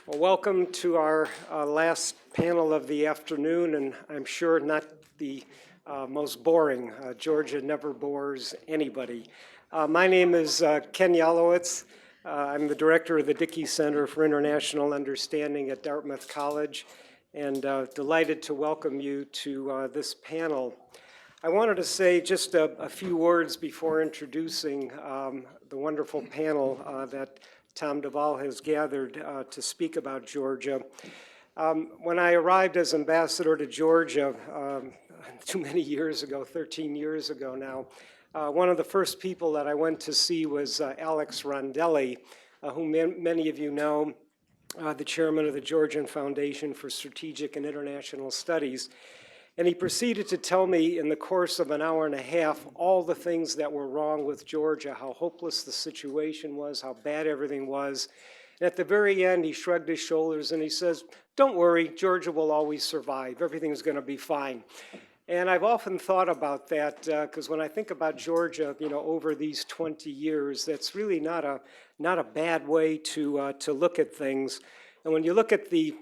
Well, welcome to our last panel of the afternoon, and I'm sure not the most boring. Georgia never bores anybody. My name is Ken Yanowitz. I'm the director of the Dickey Center for International Understanding at Dartmouth College, and delighted to welcome you to this panel. I wanted to say just a few words before introducing the wonderful panel that Tom Duvall has gathered to speak about Georgia. When I arrived as ambassador to Georgia too many years ago, 13 years ago now, one of the first people that I went to see was Alex Rondelli, whom many of you know, the chairman of the Georgian Foundation for Strategic and International Studies. And he proceeded to tell me in the course of an hour and a half all the things that were wrong with Georgia, how hopeless the situation was, how bad everything was. And at the very end, he shrugged his shoulders and he says, "Don't worry, Georgia will always survive. Everything's going to be fine." And I've often thought about that because when I think about Georgia, over these 20 years, that's really not a bad way to look at things. And when you look at the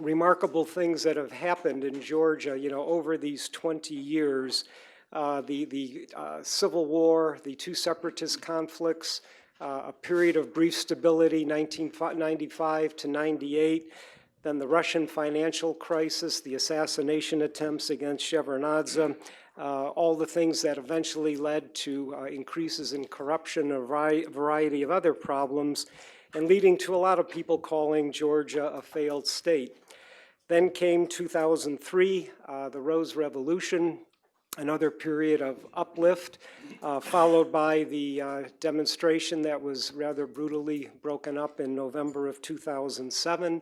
remarkable things that have happened in Georgia, over these 20 years, the Civil War, the two separatist conflicts, a period of brief stability, 1995 to 98, then the Russian financial crisis, the assassination attempts against Shevardnadze, all the things that eventually led to increases in corruption, a variety of other problems, and leading to a lot of people calling Georgia a failed state. Then came 2003, the Rose Revolution, another period of uplift, followed by the demonstration that was rather brutally broken up in November of 2007,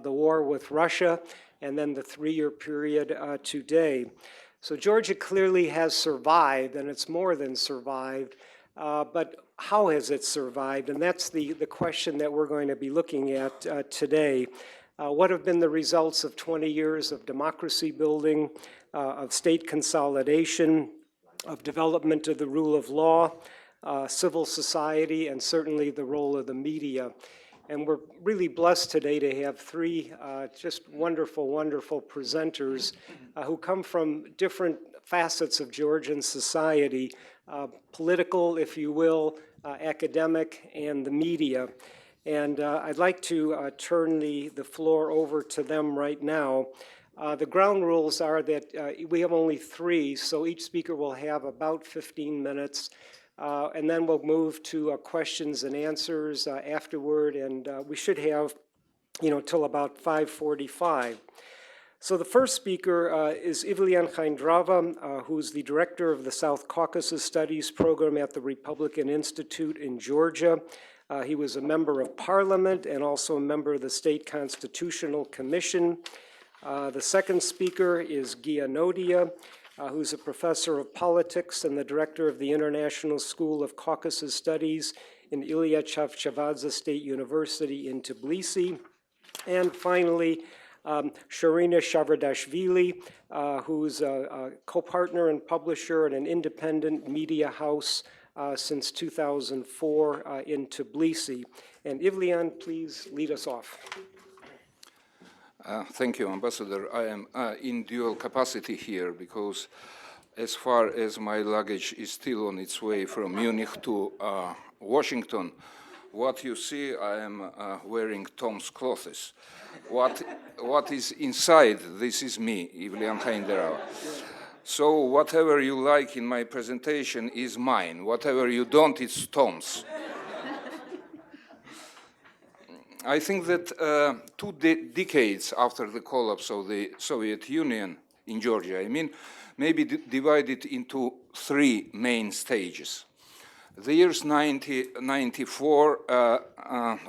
the war with Russia, and then the three-year period today. So Georgia clearly has survived, and it's more than survived, but how has it survived? And that's the question that we're going to be looking at today. What have been the results of 20 years of democracy building, of state consolidation, of development of the rule of law, civil society, and certainly the role of the media? And we're really blessed today to have three just wonderful, wonderful presenters who come from different facets of Georgian society, political, if you will, academic, and the media. And I'd like to turn the floor over to them right now. The ground rules are that we have only three, so each speaker will have about 15 minutes. And then we'll move to questions and answers afterward, and we should have, till about 5:45. So the first speaker is Ivlian Chaindrava, who's the director of the South Caucasus Studies program at the Republican Institute in Georgia. He was a member of parliament and also a member of the State Constitutional Commission. The second speaker is Yanowitz, who's a professor of politics and the director of the International School of Caucasus Studies in Ilya Chavchavadze State University in Tbilisi. And finally, Sharina Shavardashvili, who's a co-partner and publisher at an independent media house since 2004 in Tbilisi. And Ivlian, please lead us off. Thank you, Ambassador. I am in dual capacity here because as far as my luggage is still on its way from Munich to Washington, what you see, I am wearing Tom's clothes. What is inside, this is me, Ivlian Chaindrava. So whatever you like in my presentation is mine. Whatever you don't, it's Tom's. I think that 2 decades after the collapse of the Soviet Union in Georgia, may be divided into 3 main stages. The years 1994,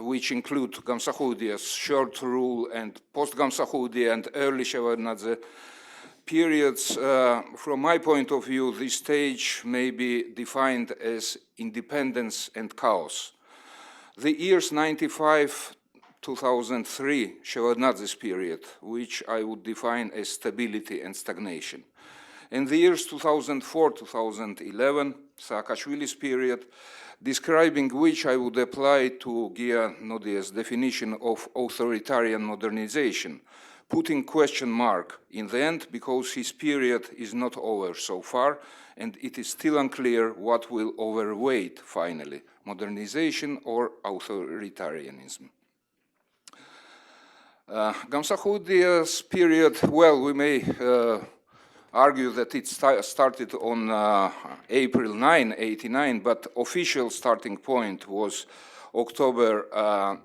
which include Gamsakhurdia's short rule and post-Gamsakhurdia and early Shevardnadze periods, from my point of view, this stage may be defined as independence and chaos. The years 1995-2003, Shevardnadze's period, which I would define as stability and stagnation. And the years 2004-2011, Saakashvili's period, describing which I would apply to Yanowitz' definition of authoritarian modernization, putting question mark in the end because his period is not over so far, and it is still unclear what will overweight finally, modernization or authoritarianism. Gamsakhudia's period, well, we may argue that it started on April 9, 1989, but official starting point was October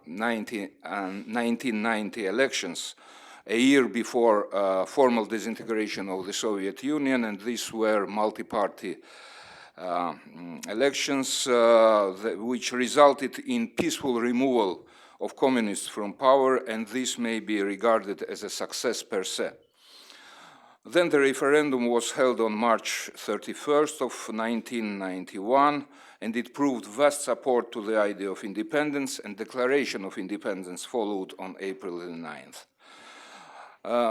1990 elections, a year before formal disintegration of the Soviet Union, and these were multi-party elections which resulted in peaceful removal of communists from power, and this may be regarded as a success per se. Then the referendum was held on March 31st of 1991, and it proved vast support to the idea of independence, and declaration of independence followed on April 9th.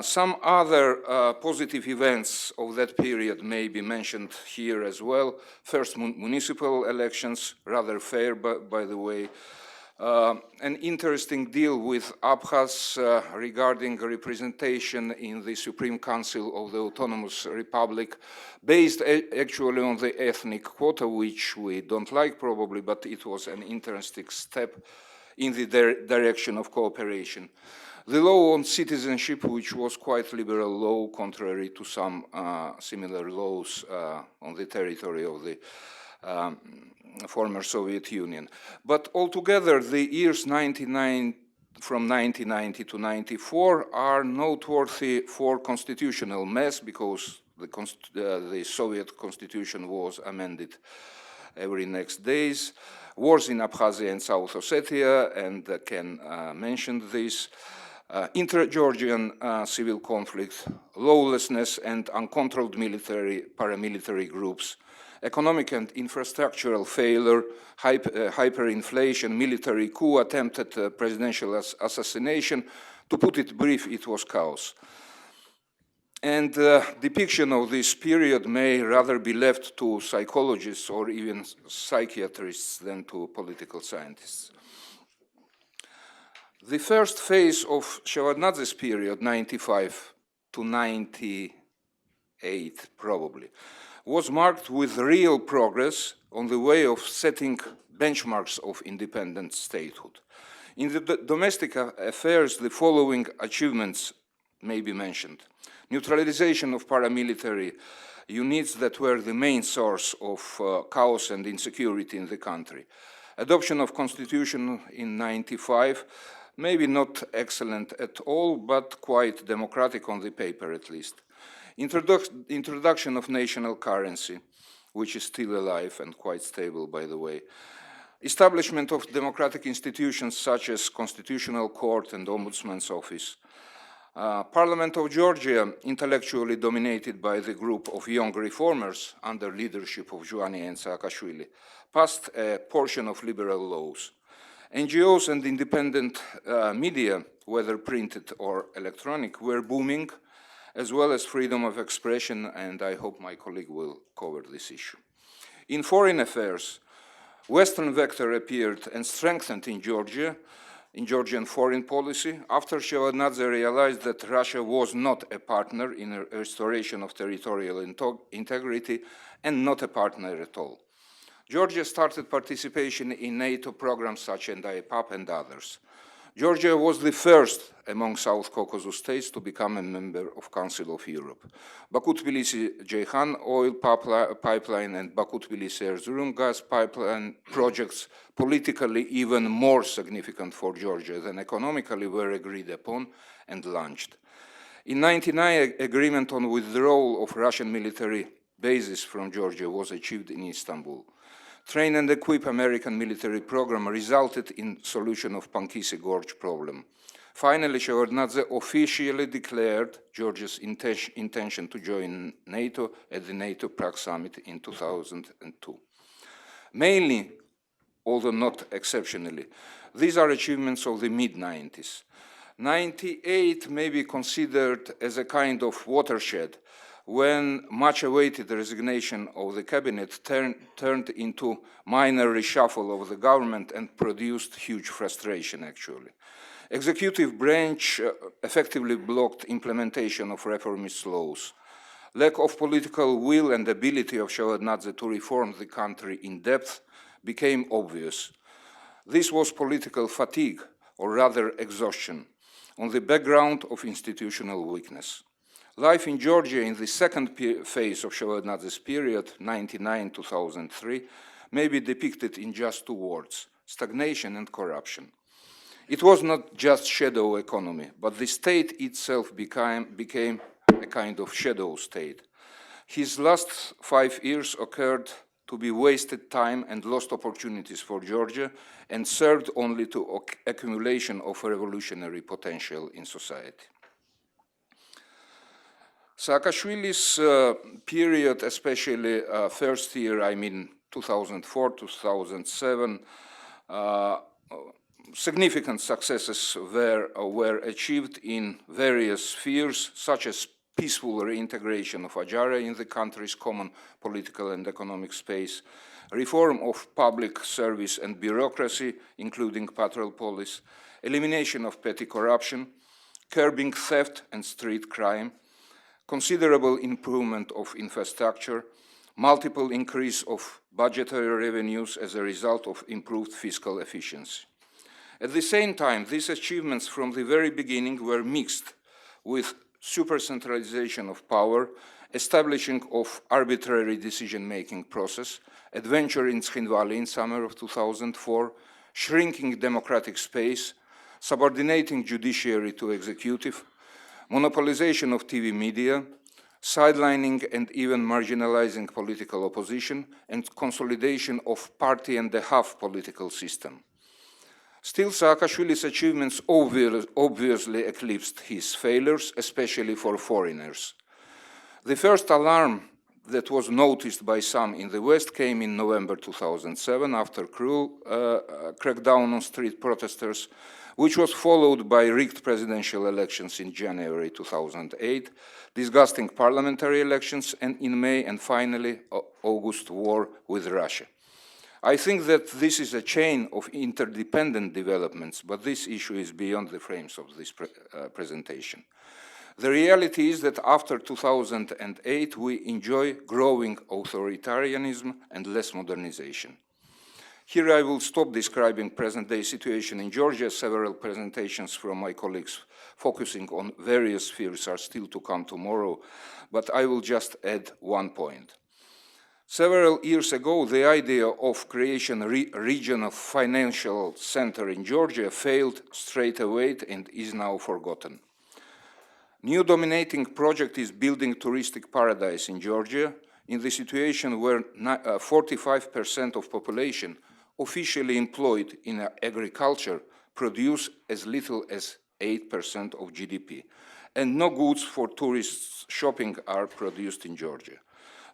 Some other positive events of that period may be mentioned here as well. First, municipal elections, rather fair, by the way. An interesting deal with Abkhaz regarding representation in the Supreme Council of the Autonomous Republic, based actually on the ethnic quota, which we don't like probably, but it was an interesting step in the direction of cooperation. The law on citizenship, which was quite liberal law, contrary to some similar laws on the territory of the former Soviet Union. But altogether, the years from 1990 to 94 are noteworthy for constitutional mess, because the Soviet constitution was amended every next days. Wars in Abkhazia and South Ossetia, and Ken mentioned this. Inter-Georgian civil conflict, lawlessness and uncontrolled paramilitary groups, economic and infrastructural failure, hyperinflation, military coup, attempted presidential assassination. To put it brief, it was chaos. And depiction of this period may rather be left to psychologists or even psychiatrists than to political scientists. The first phase of Shevardnadze's period, 95 to 98 probably, was marked with real progress on the way of setting benchmarks of independent statehood. In the domestic affairs, the following achievements may be mentioned. Neutralization of paramilitary units that were the main source of chaos and insecurity in the country. Adoption of constitution in 95, maybe not excellent at all, but quite democratic on the paper at least. Introduction of national currency, which is still alive and quite stable, by the way. Establishment of democratic institutions such as Constitutional Court and Ombudsman's Office. Parliament of Georgia, intellectually dominated by the group of young reformers under leadership of Zhuani and Saakashvili, passed a portion of liberal laws. NGOs and independent media, whether printed or electronic, were booming, as well as freedom of expression, and I hope my colleague will cover this issue. In foreign affairs, Western vector appeared and strengthened in Georgia, in Georgian foreign policy, after Shevardnadze realized that Russia was not a partner in a restoration of territorial integrity and not a partner at all. Georgia started participation in NATO programs such as Anti-Americanism and others. Georgia was the first among South Caucasus states to become a member of Council of Europe. Baku-Tbilisi-Ceyhan oil pipeline and Baku-Tbilisi-Erzurum gas pipeline projects, politically even more significant for Georgia than economically, were agreed upon and launched. In 1999, agreement on withdrawal of Russian military bases from Georgia was achieved in Istanbul. Train and equip American military program resulted in solution of Pankisi Gorge problem. Finally, Shevardnadze officially declared Georgia's intention to join NATO at the NATO Prague summit in 2002. Mainly, although not exceptionally, these are achievements of the mid-90s. 98 may be considered as a kind of watershed, when much-awaited resignation of the cabinet turned into minor reshuffle of the government and produced huge frustration, actually. Executive branch effectively blocked implementation of reformist laws. Lack of political will and ability of Shevardnadze to reform the country in depth became obvious. This was political fatigue, or rather exhaustion, on the background of institutional weakness. Life in Georgia in the second phase of Shevardnadze's period, 1999-2003, may be depicted in just two words: stagnation and corruption. It was not just shadow economy, but the state itself became a kind of shadow state. His last 5 years occurred to be wasted time and lost opportunities for Georgia and served only to accumulation of revolutionary potential in society. Saakashvili's period, especially first year, 2004-2007, significant successes were achieved in various spheres, such as peaceful reintegration of Adjara in the country's common political and economic space, reform of public service and bureaucracy, including patrol police, elimination of petty corruption, curbing theft and street crime, considerable improvement of infrastructure, multiple increase of budgetary revenues as a result of improved fiscal efficiency. At the same time, these achievements from the very beginning were mixed with super-centralization of power, establishing of arbitrary decision-making process, adventure in Tskhindvali in summer of 2004, shrinking democratic space, subordinating judiciary to executive, monopolization of TV media, sidelining and even marginalizing political opposition, and consolidation of party-and-a-half political system. Still, Saakashvili's achievements obviously eclipsed his failures, especially for foreigners. The first alarm that was noticed by some in the West came in November 2007 after cruel crackdown on street protesters, which was followed by rigged presidential elections in January 2008, disgusting parliamentary elections in May, and finally, August war with Russia. I think that this is a chain of interdependent developments, but this issue is beyond the frames of this presentation. The reality is that after 2008, we enjoy growing authoritarianism and less modernization. Here I will stop describing present-day situation in Georgia. Several presentations from my colleagues focusing on various spheres are still to come tomorrow, but I will just add one point. Several years ago, the idea of creation a regional financial center in Georgia failed straight away and is now forgotten. New dominating project is building touristic paradise in Georgia in the situation where 45% of population officially employed in agriculture produce as little as 8% of GDP, and no goods for tourists shopping are produced in Georgia.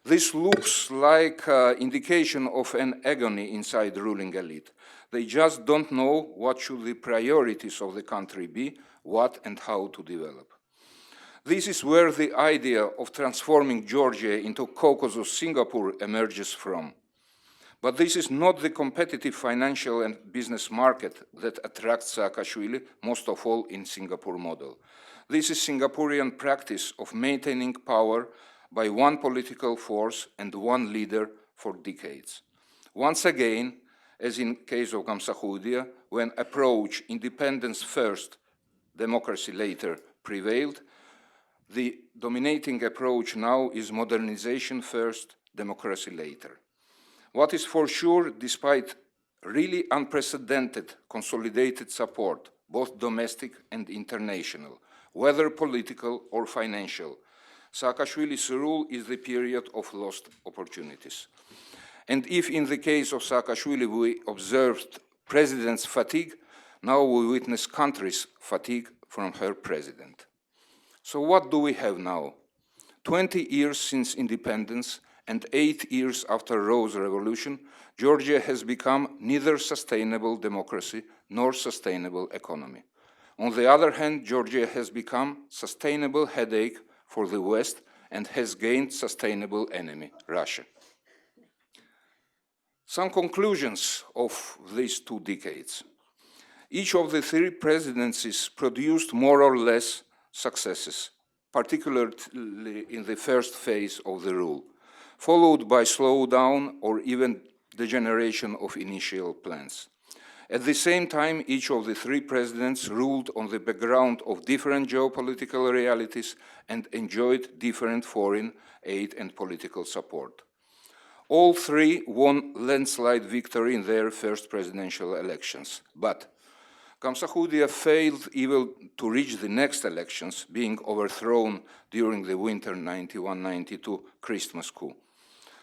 This looks like indication of an agony inside the ruling elite. They just don't know what should the priorities of the country be, what and how to develop. This is where the idea of transforming Georgia into Caucasus Singapore emerges from. But this is not the competitive financial and business market that attracts Saakashvili, most of all in Singapore model. This is Singaporean practice of maintaining power by one political force and one leader for decades. Once again, as in case of Gamsakhudia, when approach independence first, democracy later prevailed, the dominating approach now is modernization first, democracy later. What is for sure, despite really unprecedented consolidated support, both domestic and international, whether political or financial, Saakashvili's rule is the period of lost opportunities. And if in the case of Saakashvili we observed president's fatigue, now we witness country's fatigue from her president. So what do we have now? 20 years since independence and 8 years after Rose Revolution, Georgia has become neither sustainable democracy nor sustainable economy. On the other hand, Georgia has become sustainable headache for the West and has gained sustainable enemy, Russia. Some conclusions of these 2 decades. Each of the 3 presidencies produced more or less successes, particularly in the first phase of the rule, followed by slowdown or even degeneration of initial plans. At the same time, each of the 3 presidents ruled on the background of different geopolitical realities and enjoyed different foreign aid and political support. All 3 won landslide victory in their first presidential elections, but Gamsakhudia failed even to reach the next elections, being overthrown during the winter 91-92 Christmas coup.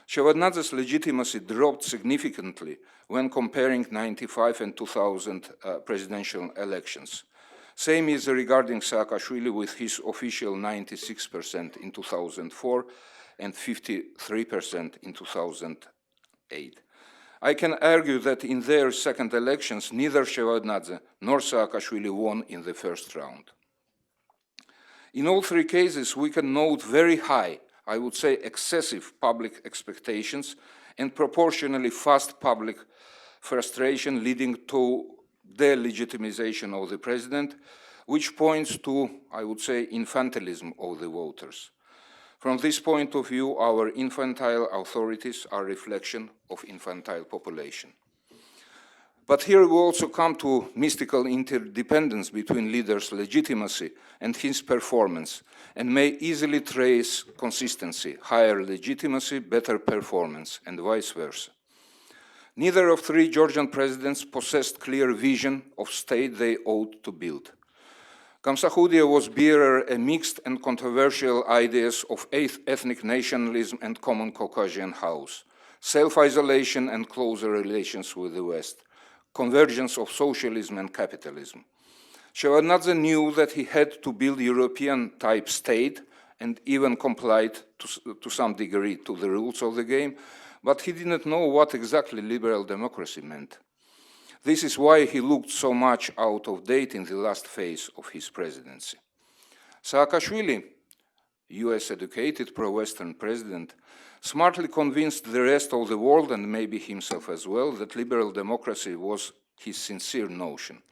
Shevardnadze's legitimacy dropped significantly when comparing 95 and 2000 presidential elections. Same is regarding Saakashvili with his official 96% in 2004 and 53% in 2008. I can argue that in their second elections, neither Shevardnadze nor Saakashvili won in the first round. In all 3 cases, we can note very high, I would say excessive public expectations and proportionally fast public frustration leading to delegitimization of the president, which points to, I would say, infantilism of the voters. From this point of view, our infantile authorities are a reflection of infantile population. But here we also come to mystical interdependence between leaders' legitimacy and his performance, and may easily trace consistency, higher legitimacy, better performance, and vice versa. Neither of 3 Georgian presidents possessed clear vision of state they ought to build. Gamsakhudia was bearer of mixed and controversial ideas of ethnic nationalism and common Caucasian house, self-isolation and closer relations with the West, convergence of socialism and capitalism. Shevardnadze knew that he had to build European-type state and even complied to some degree to the rules of the game, but he didn't know what exactly liberal democracy meant. This is why he looked so much out of date in the last phase of his presidency. Saakashvili, US-educated pro-Western president, smartly convinced the rest of the world, and maybe himself as well, that liberal democracy was his sincere notion.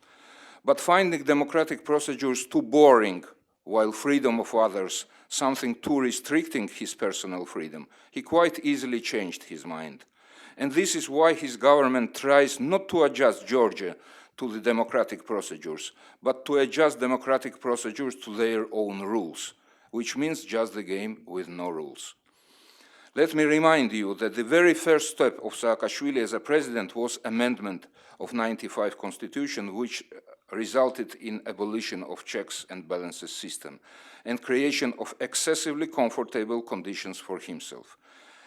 But finding democratic procedures too boring, while freedom of others something too restricting his personal freedom, he quite easily changed his mind. And this is why his government tries not to adjust Georgia to the democratic procedures, but to adjust democratic procedures to their own rules, which means just the game with no rules. Let me remind you that the very first step of Saakashvili as a president was amendment of 95 Constitution, which resulted in abolition of checks and balances system and creation of excessively comfortable conditions for himself.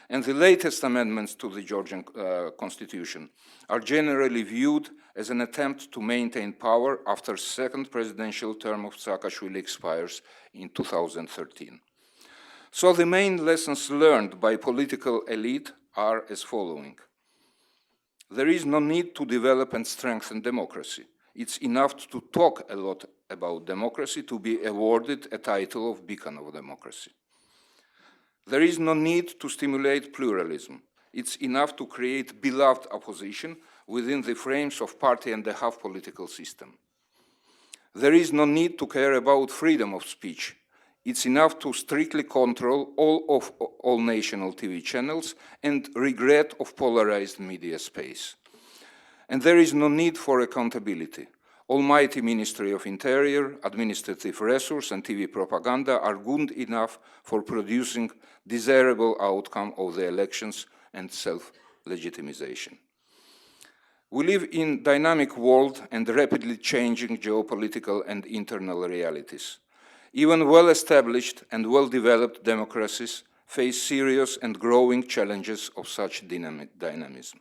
And the latest amendments to the Georgian constitution are generally viewed as an attempt to maintain power after second presidential term of Saakashvili expires in 2013. So the main lessons learned by political elite are as following. There is no need to develop and strengthen democracy. It's enough to talk a lot about democracy to be awarded a title of beacon of democracy. There is no need to stimulate pluralism. It's enough to create beloved opposition within the frames of party and a half political system. There is no need to care about freedom of speech. It's enough to strictly control all national TV channels and regret of polarized media space. And there is no need for accountability. Almighty Ministry of Interior, administrative resource, and TV propaganda are good enough for producing desirable outcome of the elections and self-legitimization. We live in a dynamic world and rapidly changing geopolitical and internal realities. Even well-established and well-developed democracies face serious and growing challenges of such dynamism.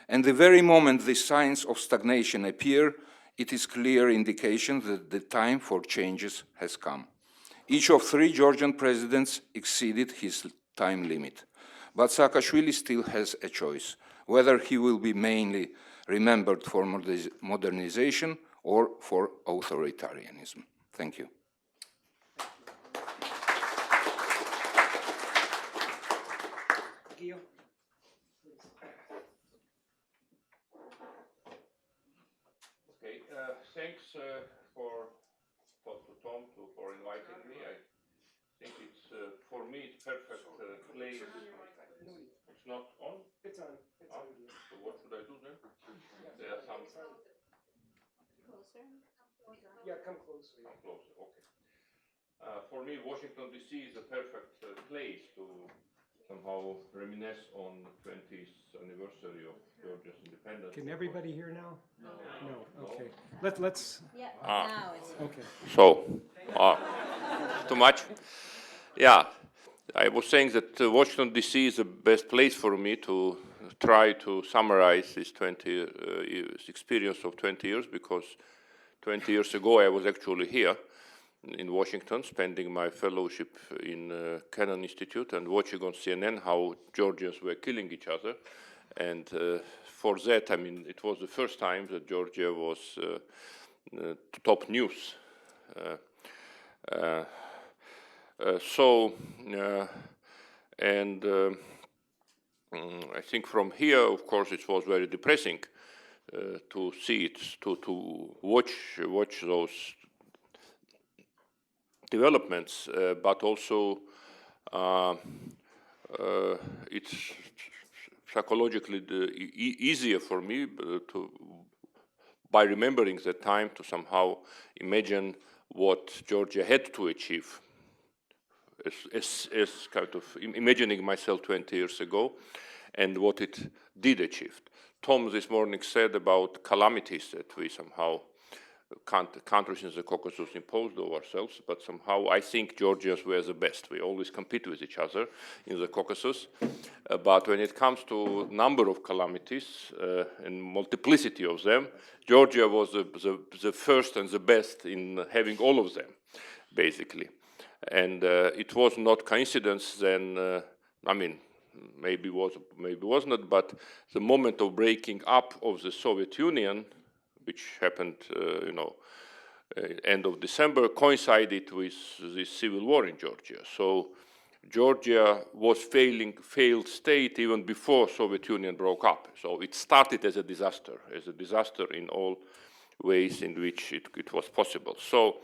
And the very moment the signs of stagnation appear, it is clear indication that the time for changes has come. Each of 3 Georgian presidents exceeded his time limit. But Saakashvili still has a choice, whether he will be mainly remembered for modernization or for authoritarianism. Thank you. you. Okay, thanks for Tom for inviting me. I think it's for me it's perfect place. It's not on. It's on. It's on. So what should I do then? There are some. Closer. Yeah, come closer. Come closer. Okay. For me, Washington D.C. is a perfect place to somehow reminisce on 20th anniversary of Georgia's independence. Can everybody hear now? No. Okay. Let's. Yeah, now it's. Okay. So, too much? Yeah, I was saying that Washington, D.C. is the best place for me to try to summarize this experience of 20 years, because 20 years ago I was actually here in Washington, spending my fellowship in Kennan Institute and watching on CNN how Georgians were killing each other. And for that, I mean, it was the first time that Georgia was top news. I think from here, of course, it was very depressing to see it, to watch those developments, but also it's psychologically easier for me by remembering the time to somehow imagine what Georgia had to achieve, as kind of imagining myself 20 years ago and what it did achieve. Tom this morning said about calamities that we somehow countries in the Caucasus imposed on ourselves, but somehow I think Georgians were the best. We always compete with each other in the Caucasus, but when it comes to number of calamities and multiplicity of them, Georgia was the first and the best in having all of them, basically. And it was not coincidence then, I mean, maybe was not, but the moment of breaking up of the Soviet Union, which happened, end of December, coincided with the civil war in Georgia. So Georgia was failed state even before Soviet Union broke up. So it started as a disaster in all ways in which it was possible. So,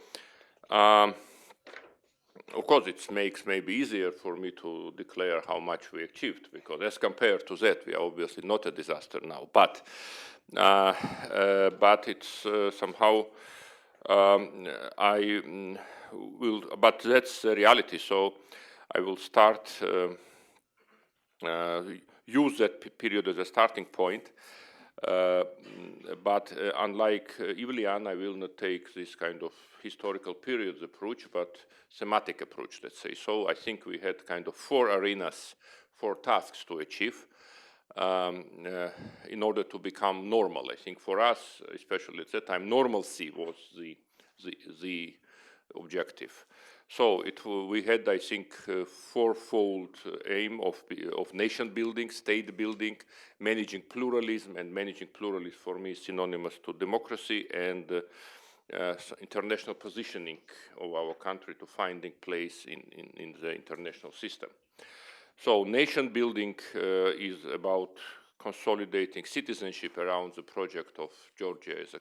of course, it makes maybe easier for me to declare how much we achieved, because as compared to that, we are obviously not a disaster now. But it's somehow but that's the reality. So I will start use that period as a starting point. But unlike Ivlian, I will not take this kind of historical periods approach, but thematic approach, let's say. So I think we had kind of 4 arenas, 4 tasks to achieve in order to become normal. I think for us, especially at that time, normalcy was the objective. So we had, I think, a 4-fold aim of nation building, state building, managing pluralism, and managing pluralism for me is synonymous to democracy and international positioning of our country to finding place in the international system. So nation building is about consolidating citizenship around the project of Georgia as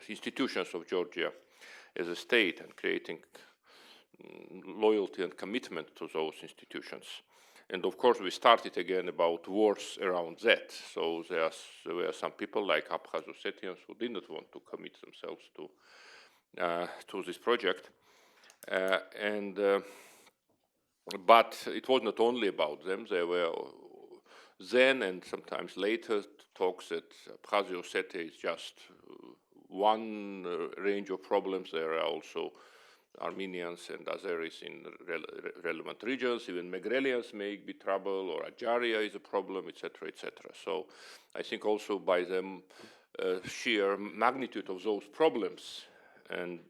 institutions of Georgia as a state, and creating loyalty and commitment to those institutions. And of course, we started again about wars around that. So there were some people like Abkhaz Ossetians who did not want to commit themselves to this project. But it was not only about them. There were then and sometimes later talks that Abkhazia Ossetia is just one range of problems. There are also Armenians and Azeris in relevant regions. Even Megrelians may be trouble, or Adjaria is a problem, etc., etc. So I think also by the sheer magnitude of those problems, and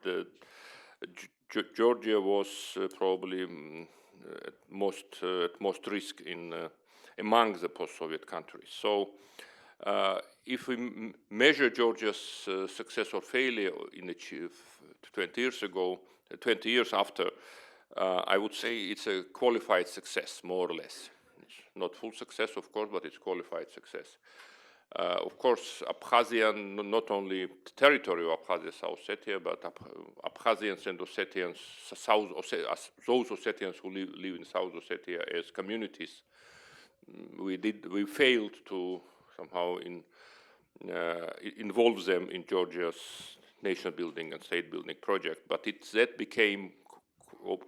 Georgia was probably at most risk among the post-Soviet countries. So if we measure Georgia's success or failure in 20 years ago, 20 years after, I would say it's a qualified success, more or less. not full success, of course, but it's qualified success. Of course, Abkhazia, not only the territory of Abkhazia, South Ossetia, but Abkhazians and Ossetians, those Ossetians who live in South Ossetia as communities, we failed to somehow involve them in Georgia's nation building and state building project, but that became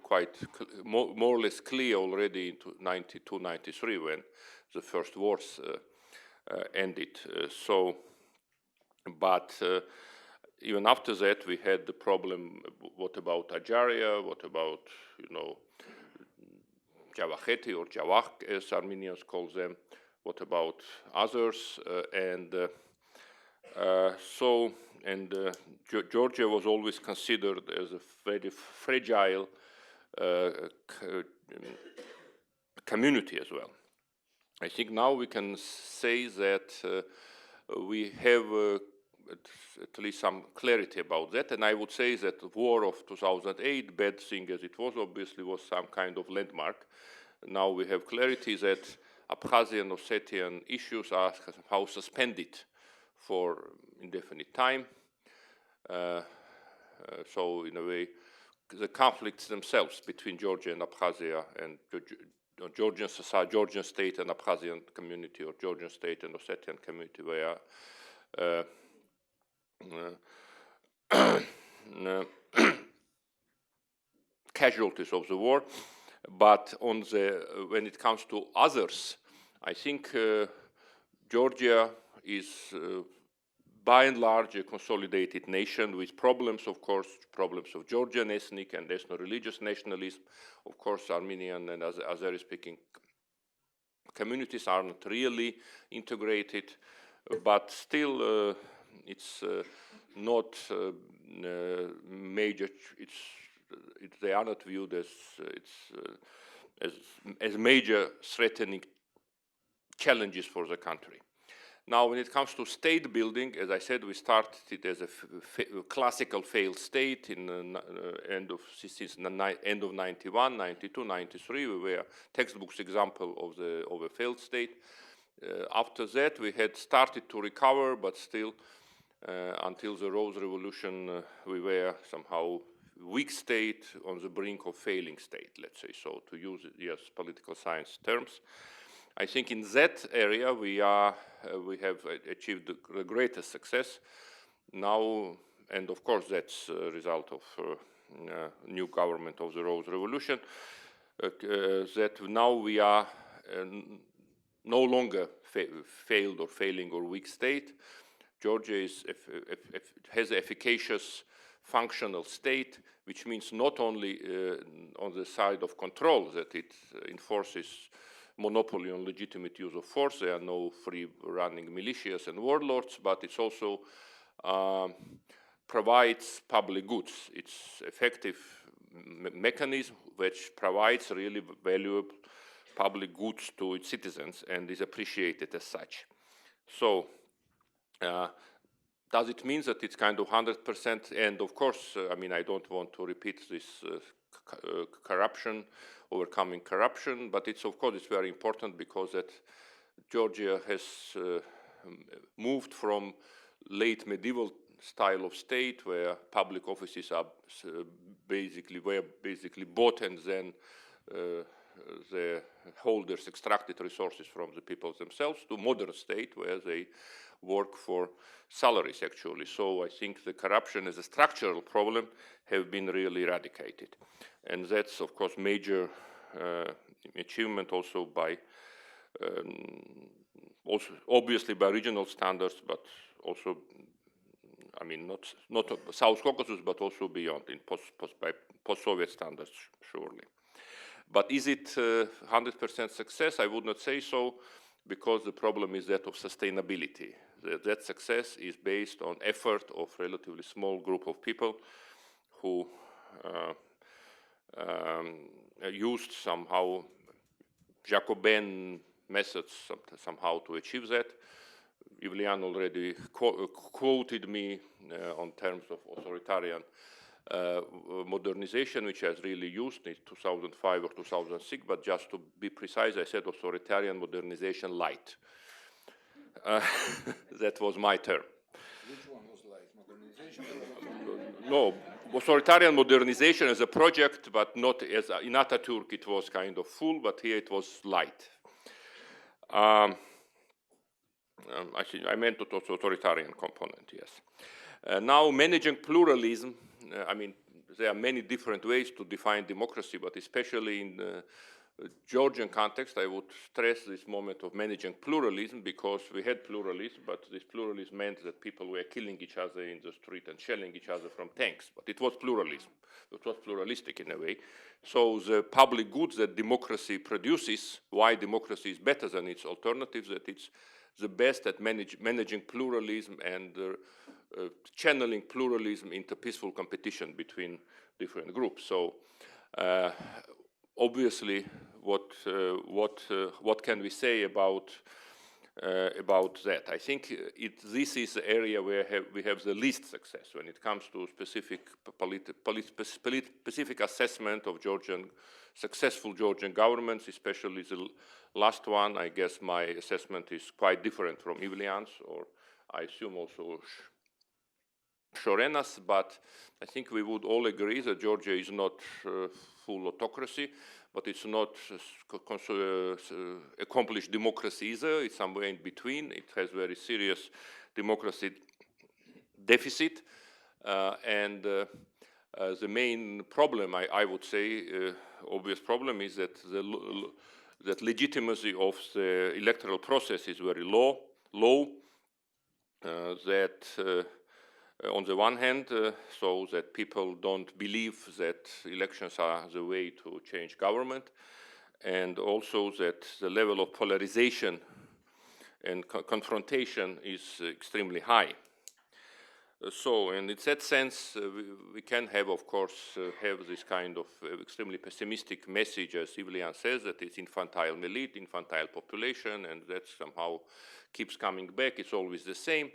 quite more or less clear already in 92-93 when the first wars ended. But even after that, we had the problem: what about Ajaria? What about, Javakheti or Javakh, as Armenians call them? What about others? Georgia was always considered as a very fragile community as well. I think now we can say that we have at least some clarity about that, and I would say that the war of 2008, bad thing as it was, obviously was some kind of landmark. Now we have clarity that Abkhazian, Ossetian issues are somehow suspended for indefinite time. So in a way, the conflicts themselves between Georgia and Abkhazia and Georgian society, Georgian state and Abkhazian community, or Georgian state and Ossetian community, were casualties of the war. But when it comes to others, I think Georgia is by and large a consolidated nation with problems, of course, problems of Georgian ethnic and ethno-religious nationalism. Of course, Armenian and Azeri-speaking communities are not really integrated, but still it's not major. They are not viewed as major threatening challenges for the country. Now, when it comes to state building, as I said, we started as a classical failed state in end of 91, 92, 93. We were textbooks example of a failed state. After that, we had started to recover, but still, until the Rose Revolution, we were somehow weak state on the brink of failing state, let's say so, to use political science terms. I think in that area we have achieved the greatest success now, and of course that's a result of new government of the Rose Revolution, that now we are no longer failed or failing or weak state. Georgia has an efficacious functional state, which means not only on the side of control that it enforces monopoly on legitimate use of force. There are no free-running militias and warlords, but it also provides public goods. It's effective mechanism which provides really valuable public goods to its citizens and is appreciated as such. So, does it mean that it's kind of 100%? And of course, I mean, I don't want to repeat this corruption, overcoming corruption, but it's, of course, it's very important because that Georgia has moved from late medieval style of state where public offices are basically bought and then the holders extracted resources from the people themselves, to modern state where they work for salaries actually. So I think the corruption as a structural problem have been really eradicated. And that's of course major achievement also by, also obviously by regional standards, but also, I mean, not South Caucasus, but also beyond in post-Soviet standards, surely. But is it 100% success? I would not say so, because the problem is that of sustainability. That success is based on effort of relatively small group of people who used somehow Jacobean methods somehow to achieve that. Ivlian already quoted me on terms of authoritarian modernization, which I really used in 2005 or 2006, but just to be precise, I said authoritarian modernization light. That was my term. Which one was like modernization? No, authoritarian modernization as a project, but not as in Ataturk it was kind of full, but here it was light. I meant the authoritarian component, yes. Now, managing pluralism, I mean, there are many different ways to define democracy, but especially in the Georgian context, I would stress this moment of managing pluralism, because we had pluralism, but this pluralism meant that people were killing each other in the street and shelling each other from tanks. But it was pluralism. It was pluralistic in a way. So the public goods that democracy produces, why democracy is better than its alternatives, that it's the best at managing pluralism and channeling pluralism into peaceful competition between different groups. So obviously, what can we say about that? I think this is the area where we have the least success when it comes to specific assessment of successful Georgian governments, especially the last one. I guess my assessment is quite different from Ivlian's, or I assume also Shorena's, but I think we would all agree that Georgia is not full autocracy, but it's not accomplished democracy either. It's somewhere in between. It has very serious democracy deficit, and the main problem, I would say, obvious problem, is that that legitimacy of the electoral process is very low. That on the one hand, so that people don't believe that elections are the way to change government, and also that the level of polarization and confrontation is extremely high. So, and in that sense, we can have, of course, have this kind of extremely pessimistic message, as Ivlian says, that it's infantile elite, infantile population, and that somehow keeps coming back. It's always the same.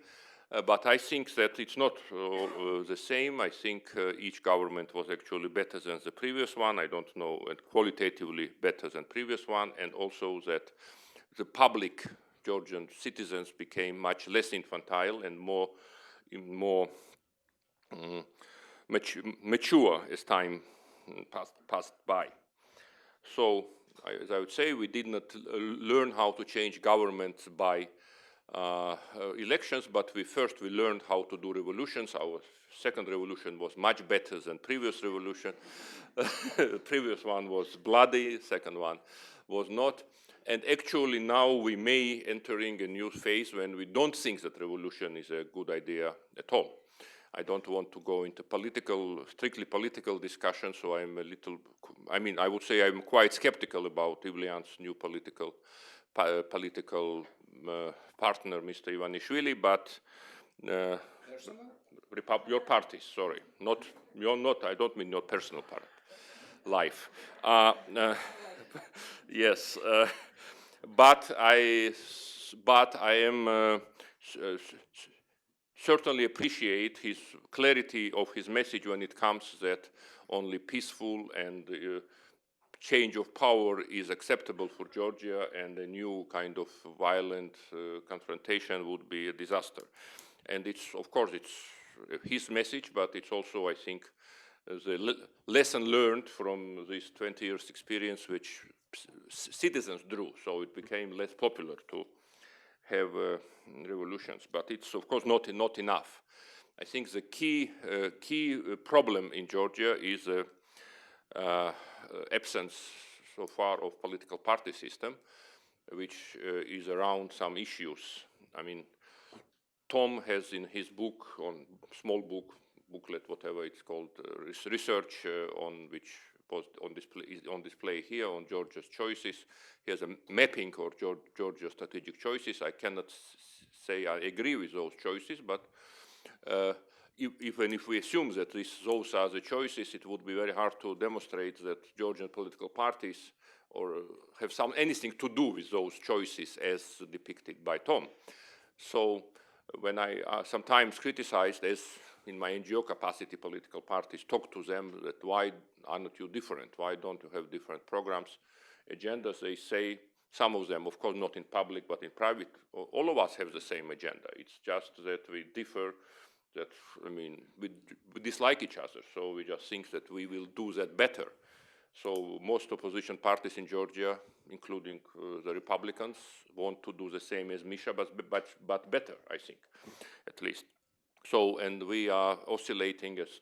But I think that it's not the same. I think each government was actually better than the previous one. I don't know, qualitatively better than previous one, and also that the public Georgian citizens became much less infantile and more mature as time passed by. So, as I would say, we did not learn how to change governments by elections, but we learned how to do revolutions. Our second revolution was much better than previous revolution. The previous one was bloody, second one was not. And actually now we may entering a new phase when we don't think that revolution is a good idea at all. I don't want to go into strictly political discussion, so I would say I'm quite skeptical about Ivlian's new political partner, Mr. Ivanishvili, but your party, sorry, you're not. I don't mean your personal life. Yes, but I am certainly appreciate his clarity of his message when it comes that only peaceful and change of power is acceptable for Georgia, and a new kind of violent confrontation would be a disaster. And it's, of course, it's his message, but it's also, I think, the lesson learned from this 20 years experience, which citizens drew. So it became less popular to have revolutions, but it's, of course, not enough. I think the key problem in Georgia is absence so far of political party system, which is around some issues. I mean, Tom has in his book, booklet, whatever it's called, research on which was on display here on Georgia's choices. He has a mapping of Georgia's strategic choices. I cannot say I agree with those choices, but even if we assume that those are the choices, it would be very hard to demonstrate that Georgian political parties or have anything to do with those choices as depicted by Tom. So when I sometimes criticized, as in my NGO capacity, political parties, talk to them that why are not you different? Why don't you have different programs, agendas? They say, some of them, of course, not in public, but in private, all of us have the same agenda. It's just that we differ, that, I mean, we dislike each other, so we just think that we will do that better. So most opposition parties in Georgia, including the Republicans, want to do the same as Misha, but better, I think, at least. So, and we are oscillating, as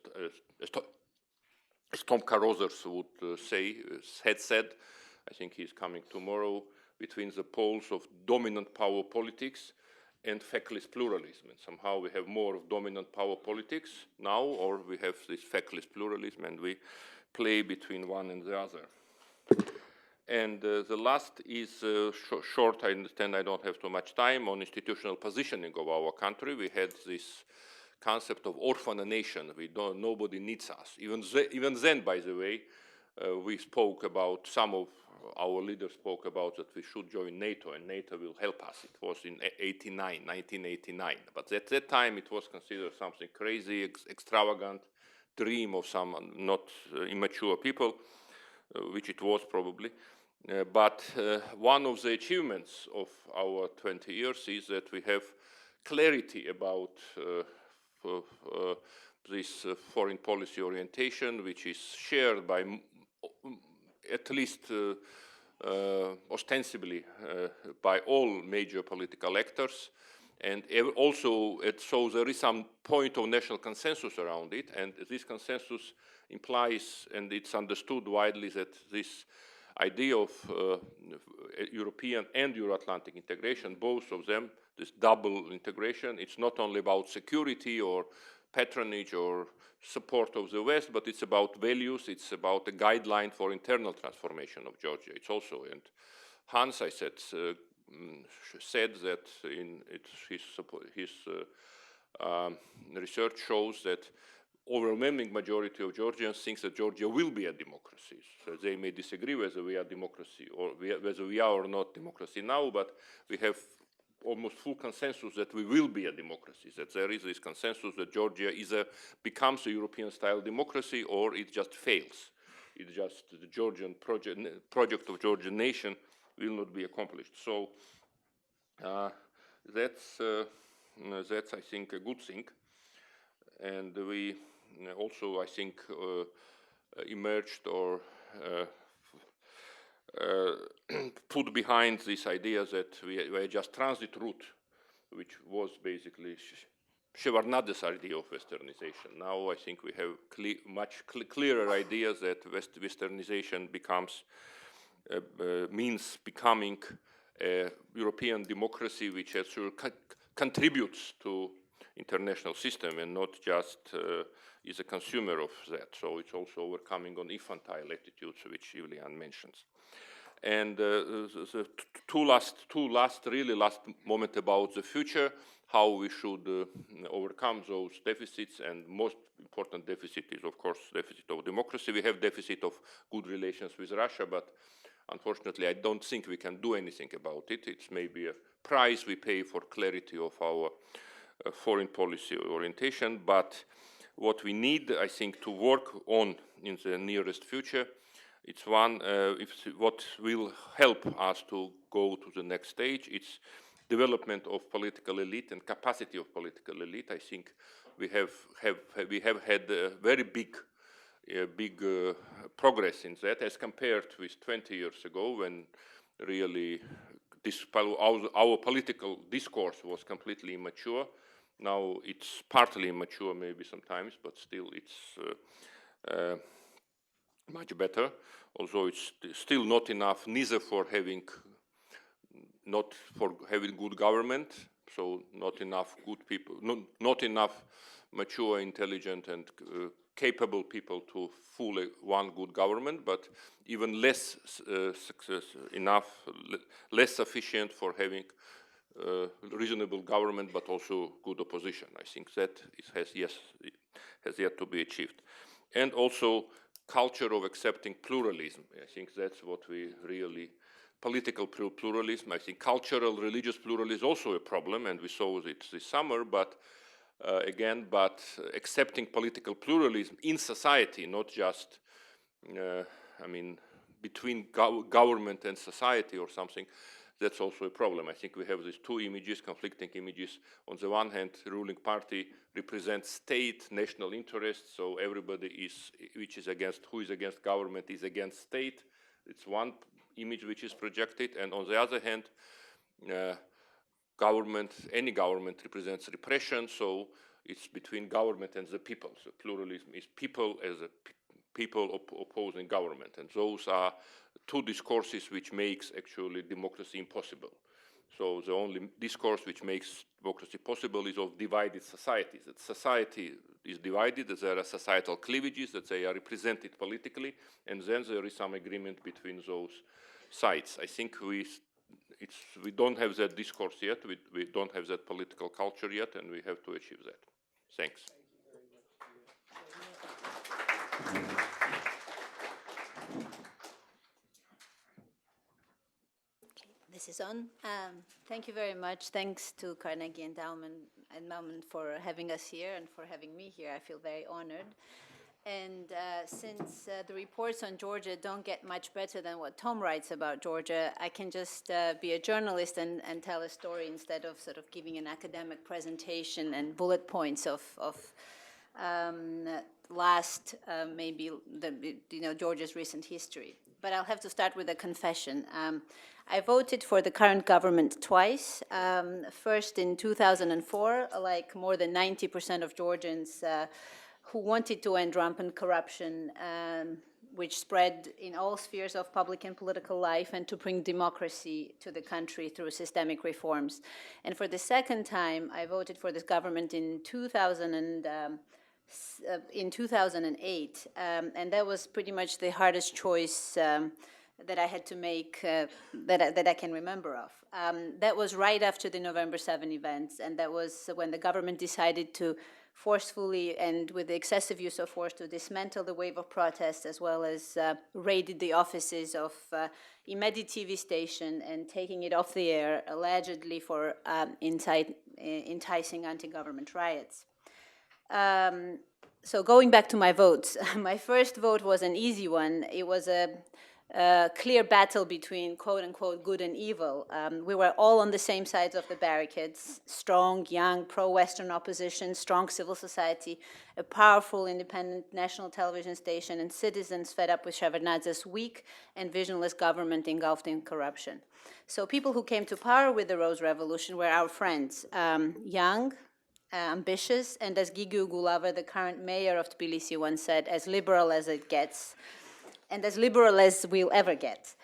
Tom Carothers would had said, I think he's coming tomorrow, between the poles of dominant power politics and feckless pluralism. And somehow we have more of dominant power politics now, or we have this feckless pluralism, and we play between one and the other. And the last is short. I understand I don't have too much time. On institutional positioning of our country, we had this concept of orphan nation. Nobody needs us. Even then, by the way, we spoke about, some of our leaders spoke about that we should join NATO and NATO will help us. It was in 1989. But at that time, it was considered something crazy, extravagant, dream of some not immature people, which it was probably. But one of the achievements of our 20 years is that we have clarity about this foreign policy orientation, which is shared by at least ostensibly by all major political actors, and also so there is some point of national consensus around it, and this consensus implies, and it's understood widely, that this idea of European and Euro-Atlantic integration, both of them, this double integration, it's not only about security or patronage or support of the West, but it's about values, it's about a guideline for internal transformation of Georgia. It's also, and Hans, I said that in his research shows that overwhelming majority of Georgians think that Georgia will be a democracy. So they may disagree whether we are democracy or whether we are or not democracy now, but we have almost full consensus that we will be a democracy, that there is this consensus that Georgia either becomes a European-style democracy or it just fails. It's just the Georgian project of Georgian nation will not be accomplished. So that's I think, a good thing. And we also, I think, emerged or put behind this idea that we are just transit route, which was basically Shevardnade's idea of westernization. Now I think we have much clearer ideas that westernization becomes means becoming a European democracy which actually contributes to international system and not just is a consumer of that. So it's also overcoming on infantile attitudes, which Julian mentions. And the really last moment about the future, how we should overcome those deficits, and most important deficit is, of course, deficit of democracy. We have deficit of good relations with Russia, but unfortunately, I don't think we can do anything about it. It's maybe a price we pay for clarity of our foreign policy orientation, but what we need, I think, to work on in the nearest future, it's one, what will help us to go to the next stage. It's development of political elite and capacity of political elite. I think we have had a very big progress in that as compared with 20 years ago, when really our political discourse was completely immature. Now it's partly immature maybe sometimes, but still it's much better, although it's still not enough, neither for having good government, so not enough good people, not enough mature, intelligent, and capable people to fool one good government, but even less less sufficient for having reasonable government, but also good opposition. I think that has yet to be achieved. And also culture of accepting pluralism. I think that's what we really, political pluralism. I think cultural, religious pluralism is also a problem, and we saw it this summer, but again, but accepting political pluralism in society, not just, I mean, between government and society or something. That's also a problem. I think we have these two images, conflicting images. On the one hand, the ruling party represents state, national interests, so everybody who is against government is against state. It's one image which is projected, and on the other hand, any government represents repression, so it's between government and the people. So pluralism is people as people opposing government, and those are two discourses which makes actually democracy impossible. So the only discourse which makes democracy possible is of divided societies. That society is divided, that there are societal cleavages, that they are represented politically, and then there is some agreement between those sides. I think we don't have that discourse yet, we don't have that political culture yet, and we have to achieve that. Thanks. This is on. Thank you very much. Thanks to Carnegie Endowment for having us here and for having me here. I feel very honored. And since the reports on Georgia don't get much better than what Tom writes about Georgia, I can just be a journalist and tell a story instead of sort of giving an academic presentation and bullet points of Georgia's recent history. But I'll have to start with a confession. I voted for the current government twice. First in 2004, like more than 90% of Georgians who wanted to end rampant corruption, which spread in all spheres of public and political life, and to bring democracy to the country through systemic reforms. And for the second time, I voted for this government in 2008, and that was pretty much the hardest choice that I had to make that I can remember of. That was right after the November 7 events, and that was when the government decided to forcefully and with the excessive use of force to dismantle the wave of protests, as well as raided the offices of Imedi TV station and taking it off the air, allegedly for enticing anti-government riots. So going back to my votes, my first vote was an easy one. It was a clear battle between quote-unquote good and evil. We were all on the same sides of the barricades: strong, young, pro-Western opposition, strong civil society, a powerful independent national television station, and citizens fed up with Shevardnadze's weak and visionless government engulfed in corruption. So people who came to power with the Rose Revolution were our friends, young, ambitious, and as Gigu Gulava, the current mayor of Tbilisi, once said, as liberal as it gets, and as liberal as we'll ever get.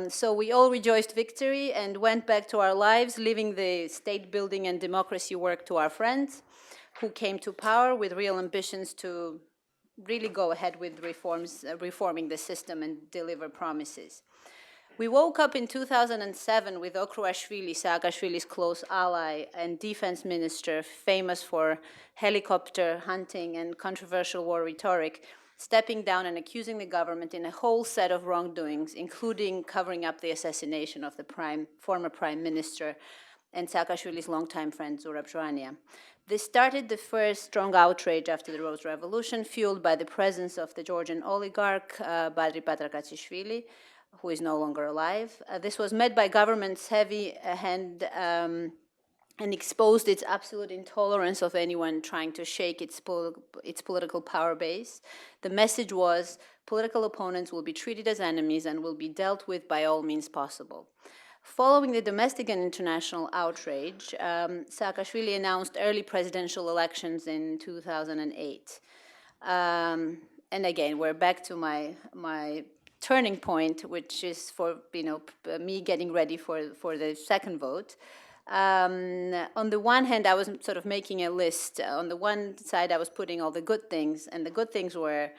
So we all rejoiced victory and went back to our lives, leaving the state building and democracy work to our friends, who came to power with real ambitions to really go ahead with reforms, reforming the system and deliver promises. We woke up in 2007 with Okruashvili, Saakashvili's close ally and defense minister, famous for helicopter hunting and controversial war rhetoric, stepping down and accusing the government in a whole set of wrongdoings, including covering up the assassination of the former prime minister and Saakashvili's longtime friend Zurab Joania. This started the first strong outrage after the Rose Revolution, fueled by the presence of the Georgian oligarch Badri Patrakatsishvili, who is no longer alive. This was met by government's heavy hand and exposed its absolute intolerance of anyone trying to shake its political power base. The message was political opponents will be treated as enemies and will be dealt with by all means possible. Following the domestic and international outrage, Saakashvili announced early presidential elections in 2008. And again, we're back to my turning point, which is for me getting ready for the second vote. On the one hand, I was sort of making a list. On the one side, I was putting all the good things, and the good things were,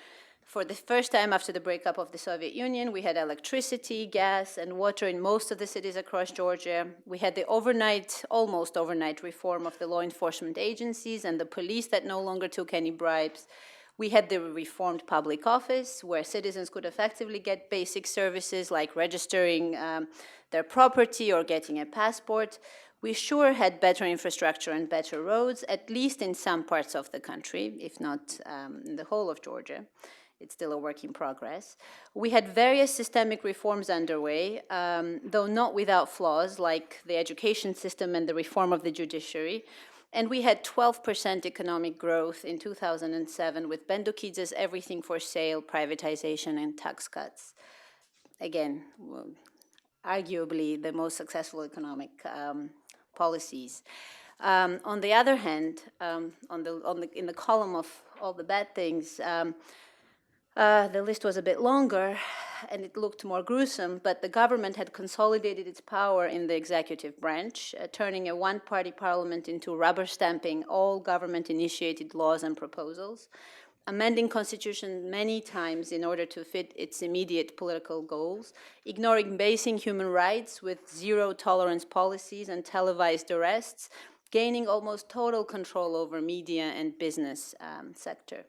for the first time after the breakup of the Soviet Union, we had electricity, gas, and water in most of the cities across Georgia. We had the almost overnight reform of the law enforcement agencies and the police that no longer took any bribes. We had the reformed public office, where citizens could effectively get basic services like registering their property or getting a passport. We sure had better infrastructure and better roads, at least in some parts of the country, if not in the whole of Georgia. It's still a work in progress. We had various systemic reforms underway, though not without flaws, like the education system and the reform of the judiciary. And we had 12% economic growth in 2007 with Bendokidz's everything for sale, privatization, and tax cuts. Again, arguably the most successful economic policies. On the other hand, in the column of all the bad things, the list was a bit longer and it looked more gruesome, but the government had consolidated its power in the executive branch, turning a one-party parliament into rubber stamping all government-initiated laws and proposals, amending constitution many times in order to fit its immediate political goals, ignoring basic human rights with zero-tolerance policies and televised arrests, gaining almost total control over media and business sector.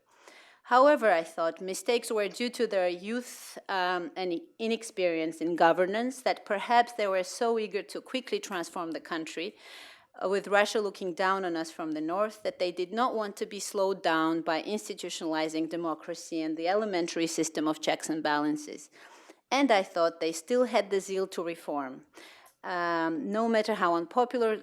However, I thought mistakes were due to their youth and inexperience in governance, that perhaps they were so eager to quickly transform the country, with Russia looking down on us from the north, that they did not want to be slowed down by institutionalizing democracy and the elementary system of checks and balances. And I thought they still had the zeal to reform. No matter how unpopular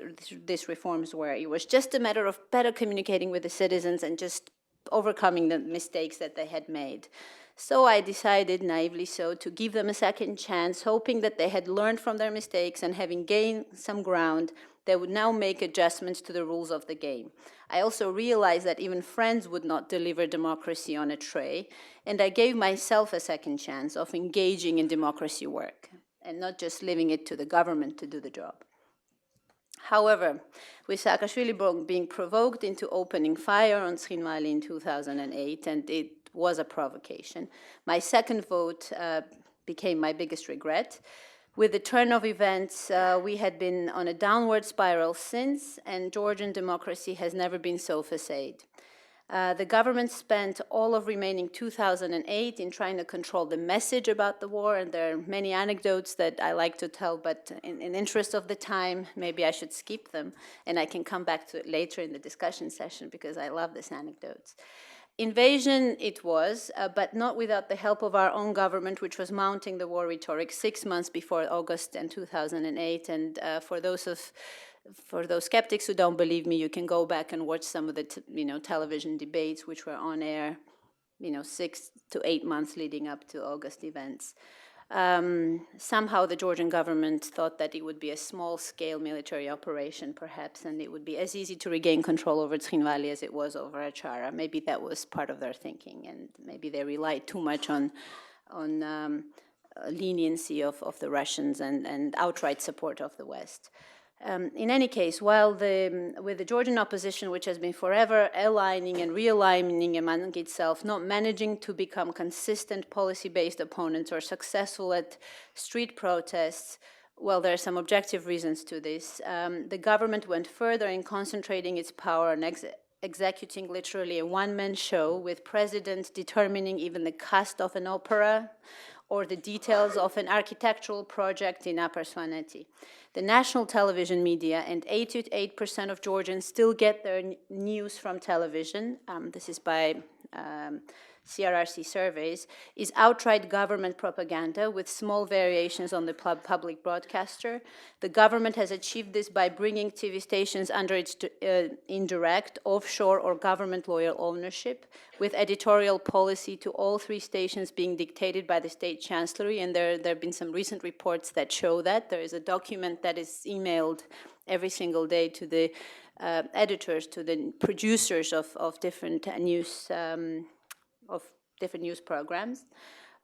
these reforms were, it was just a matter of better communicating with the citizens and just overcoming the mistakes that they had made. So I decided, naively so, to give them a second chance, hoping that they had learned from their mistakes and having gained some ground, they would now make adjustments to the rules of the game. I also realized that even friends would not deliver democracy on a tray, and I gave myself a second chance of engaging in democracy work and not just leaving it to the government to do the job. However, with Saakashvili being provoked into opening fire on Srinivali in 2008, and it was a provocation, my second vote became my biggest regret. With the turn of events, we had been on a downward spiral since, and Georgian democracy has never been so facade. The government spent all of remaining 2008 in trying to control the message about the war, and there are many anecdotes that I like to tell, but in interest of the time, maybe I should skip them, and I can come back to it later in the discussion session because I love these anecdotes. Invasion it was, but not without the help of our own government, which was mounting the war rhetoric 6 months before August in 2008, and for those skeptics who don't believe me, you can go back and watch some of the television debates which were on air 6 to 8 months leading up to August events. Somehow the Georgian government thought that it would be a small-scale military operation, perhaps, and it would be as easy to regain control over Srinivali as it was over Achara. Maybe that was part of their thinking, and maybe they relied too much on leniency of the Russians and outright support of the West. In any case, with the Georgian opposition, which has been forever aligning and realigning among itself, not managing to become consistent policy-based opponents or successful at street protests, well, there are some objective reasons to this. The government went further in concentrating its power on executing literally a one-man show, with president determining even the cast of an opera or the details of an architectural project in Upper Swaneti. The national television media, and 88% of Georgians still get their news from television, this is by CRRC surveys, is outright government propaganda with small variations on the public broadcaster. The government has achieved this by bringing TV stations under its indirect, offshore, or government loyal ownership, with editorial policy to all 3 stations being dictated by the state chancellery, and there have been some recent reports that show that. There is a document that is emailed every single day to the editors, to the producers of different news programs,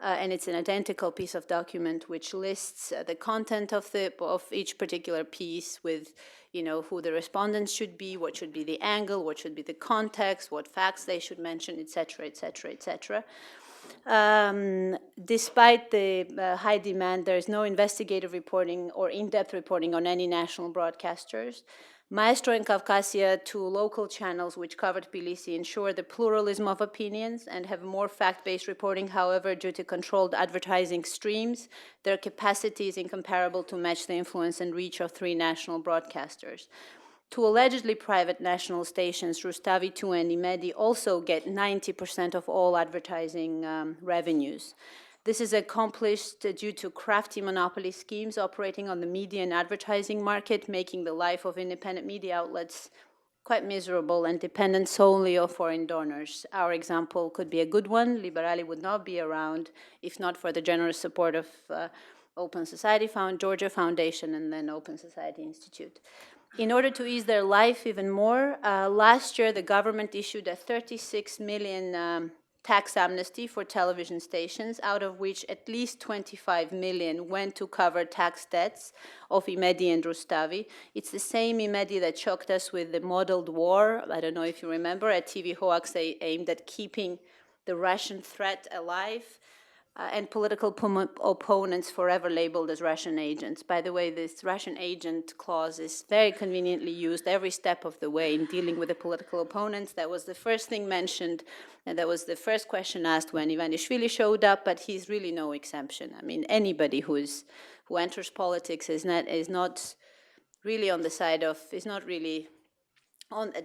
and it's an identical piece of document which lists the content of each particular piece, with who the respondents should be, what should be the angle, what should be the context, what facts they should mention, etc., etc., etc. Despite the high demand, there is no investigative reporting or in-depth reporting on any national broadcasters. Maestro and Kavkasia, two local channels which cover Tbilisi, ensure the pluralism of opinions and have more fact-based reporting. However, due to controlled advertising streams, their capacity is incomparable to match the influence and reach of three national broadcasters. Two allegedly private national stations, Rustavi 2 and Imedi, also get 90% of all advertising revenues. This is accomplished due to crafty monopoly schemes operating on the media and advertising market, making the life of independent media outlets quite miserable and dependent solely on foreign donors. Our example could be a good one. Liberali would not be around if not for the generous support of Open Society Georgia Foundation and then Open Society Institute. In order to ease their life even more, last year the government issued a 36 million tax amnesty for television stations, out of which at least 25 million went to cover tax debts of Imedi and Rustavi. It's the same Imedi that shocked us with the modeled war. I don't know if you remember, a TV hoax aimed at keeping the Russian threat alive. And political opponents forever labeled as Russian agents. By the way, this Russian agent clause is very conveniently used every step of the way in dealing with the political opponents. That was the first thing mentioned, and that was the first question asked when Ivanishvili showed up, but he's really no exception. I mean, anybody who enters politics is not really on the side of, is not really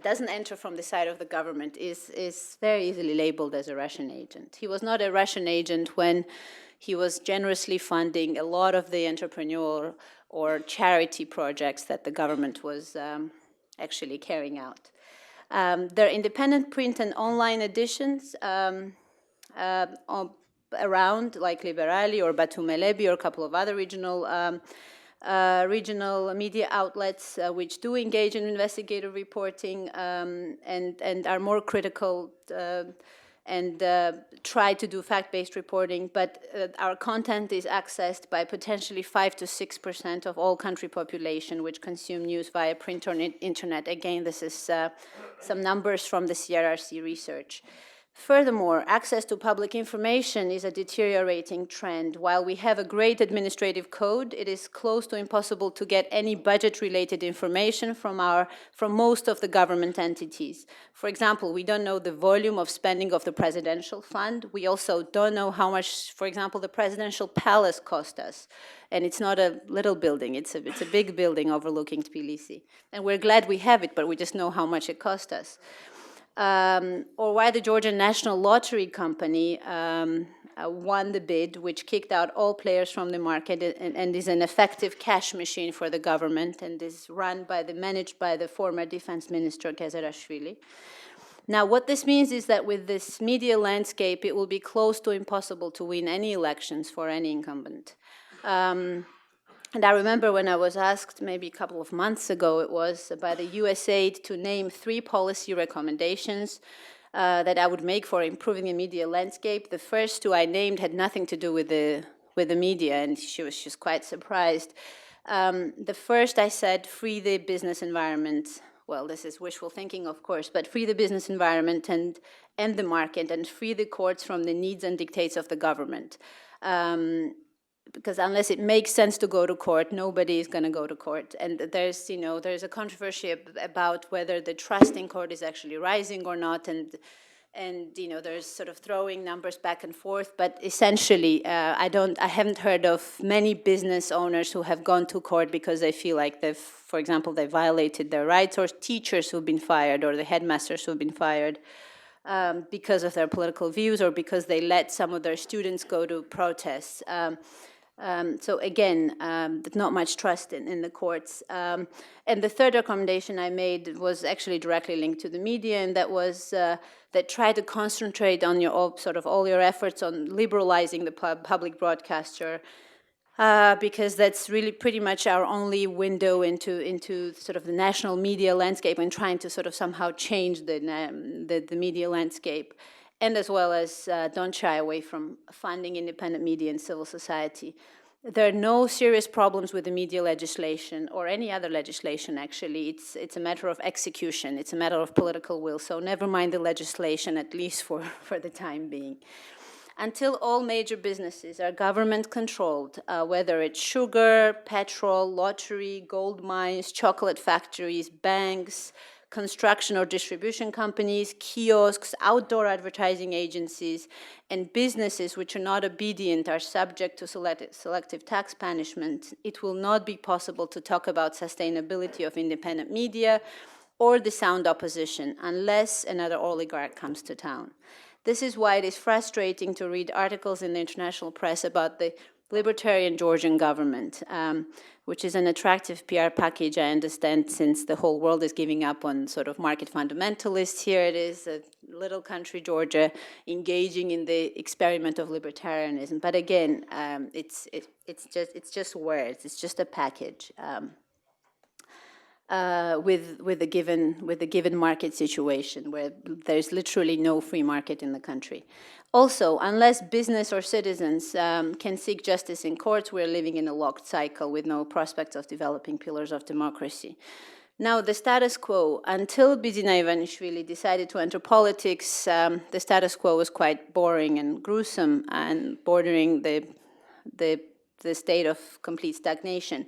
doesn't enter from the side of the government is very easily labeled as a Russian agent. He was not a Russian agent when he was generously funding a lot of the entrepreneurial or charity projects that the government was actually carrying out. Their independent print and online editions around, like Liberali or Batumelebi or a couple of other regional media outlets which do engage in investigative reporting and are more critical and try to do fact-based reporting, but our content is accessed by potentially 5 to 6% of all country population which consume news via print or internet. Again, this is some numbers from the CRRC research. Furthermore, access to public information is a deteriorating trend. While we have a great administrative code, it is close to impossible to get any budget-related information from most of the government entities. For example, we don't know the volume of spending of the presidential fund. We also don't know how much, for example, the presidential palace cost us. And it's not a little building, it's a big building overlooking Tbilisi. And we're glad we have it, but we just know how much it cost us. Or why the Georgian National Lottery Company won the bid, which kicked out all players from the market and is an effective cash machine for the government and is managed by the former defense minister, Gezerashvili. Now, what this means is that with this media landscape, it will be close to impossible to win any elections for any incumbent. And I remember when I was asked maybe a couple of months ago, it was by the USAID to name 3 policy recommendations that I would make for improving the media landscape. The first 2 I named had nothing to do with the media, and she was just quite surprised. The first I said, free the business environment. Well, this is wishful thinking, of course, but free the business environment and the market and free the courts from the needs and dictates of the government. Because unless it makes sense to go to court, nobody is going to go to court. And there's a controversy about whether the trust in court is actually rising or not, and there's sort of throwing numbers back and forth. But essentially, I haven't heard of many business owners who have gone to court because they feel like for example, they violated their rights, or teachers who've been fired, or the headmasters who've been fired because of their political views, or because they let some of their students go to protests. So again, not much trust in the courts. And the third recommendation I made was actually directly linked to the media, and that was that try to concentrate on all your efforts on liberalizing the public broadcaster, because that's really pretty much our only window into sort of the national media landscape, and trying to sort of somehow change the media landscape. And as well as don't shy away from funding independent media and civil society. There are no serious problems with the media legislation or any other legislation, actually. It's a matter of execution. It's a matter of political will. So never mind the legislation, at least for the time being. Until all major businesses are government-controlled, whether it's sugar, petrol, lottery, gold mines, chocolate factories, banks, construction or distribution companies, kiosks, outdoor advertising agencies, and businesses which are not obedient are subject to selective tax punishment, it will not be possible to talk about sustainability of independent media or the sound opposition unless another oligarch comes to town. This is why it is frustrating to read articles in the international press about the libertarian Georgian government, which is an attractive PR package, I understand, since the whole world is giving up on sort of market fundamentalists. Here it is, a little country, Georgia, engaging in the experiment of libertarianism. But again, it's just words. It's just a package with a given market situation where there's literally no free market in the country. Also, unless business or citizens can seek justice in courts, we're living in a locked cycle with no prospects of developing pillars of democracy. Now, the status quo, until Bidzina Ivanishvili decided to enter politics, the status quo was quite boring and gruesome and bordering the state of complete stagnation.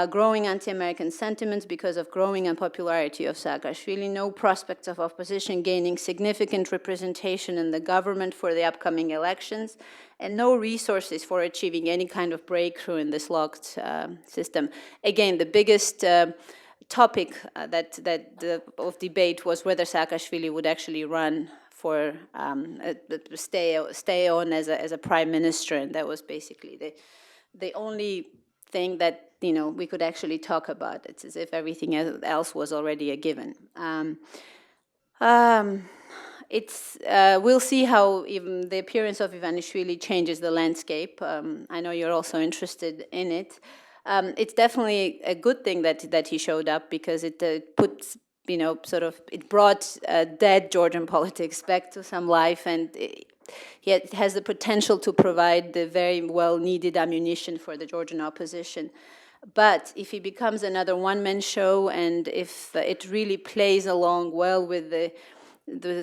Growing anti-American sentiments because of growing unpopularity of Saakashvili, no prospects of opposition gaining significant representation in the government for the upcoming elections, and no resources for achieving any kind of breakthrough in this locked system. Again, the biggest topic of debate was whether Saakashvili would actually run for stay on as a prime minister, and that was basically the only thing that we could actually talk about. It's as if everything else was already a given. We'll see how even the appearance of Ivanishvili changes the landscape. I know you're also interested in it. It's definitely a good thing that he showed up because it puts, it brought dead Georgian politics back to some life, and it has the potential to provide the very well-needed ammunition for the Georgian opposition. But if he becomes another one-man show, and if it really plays along well with the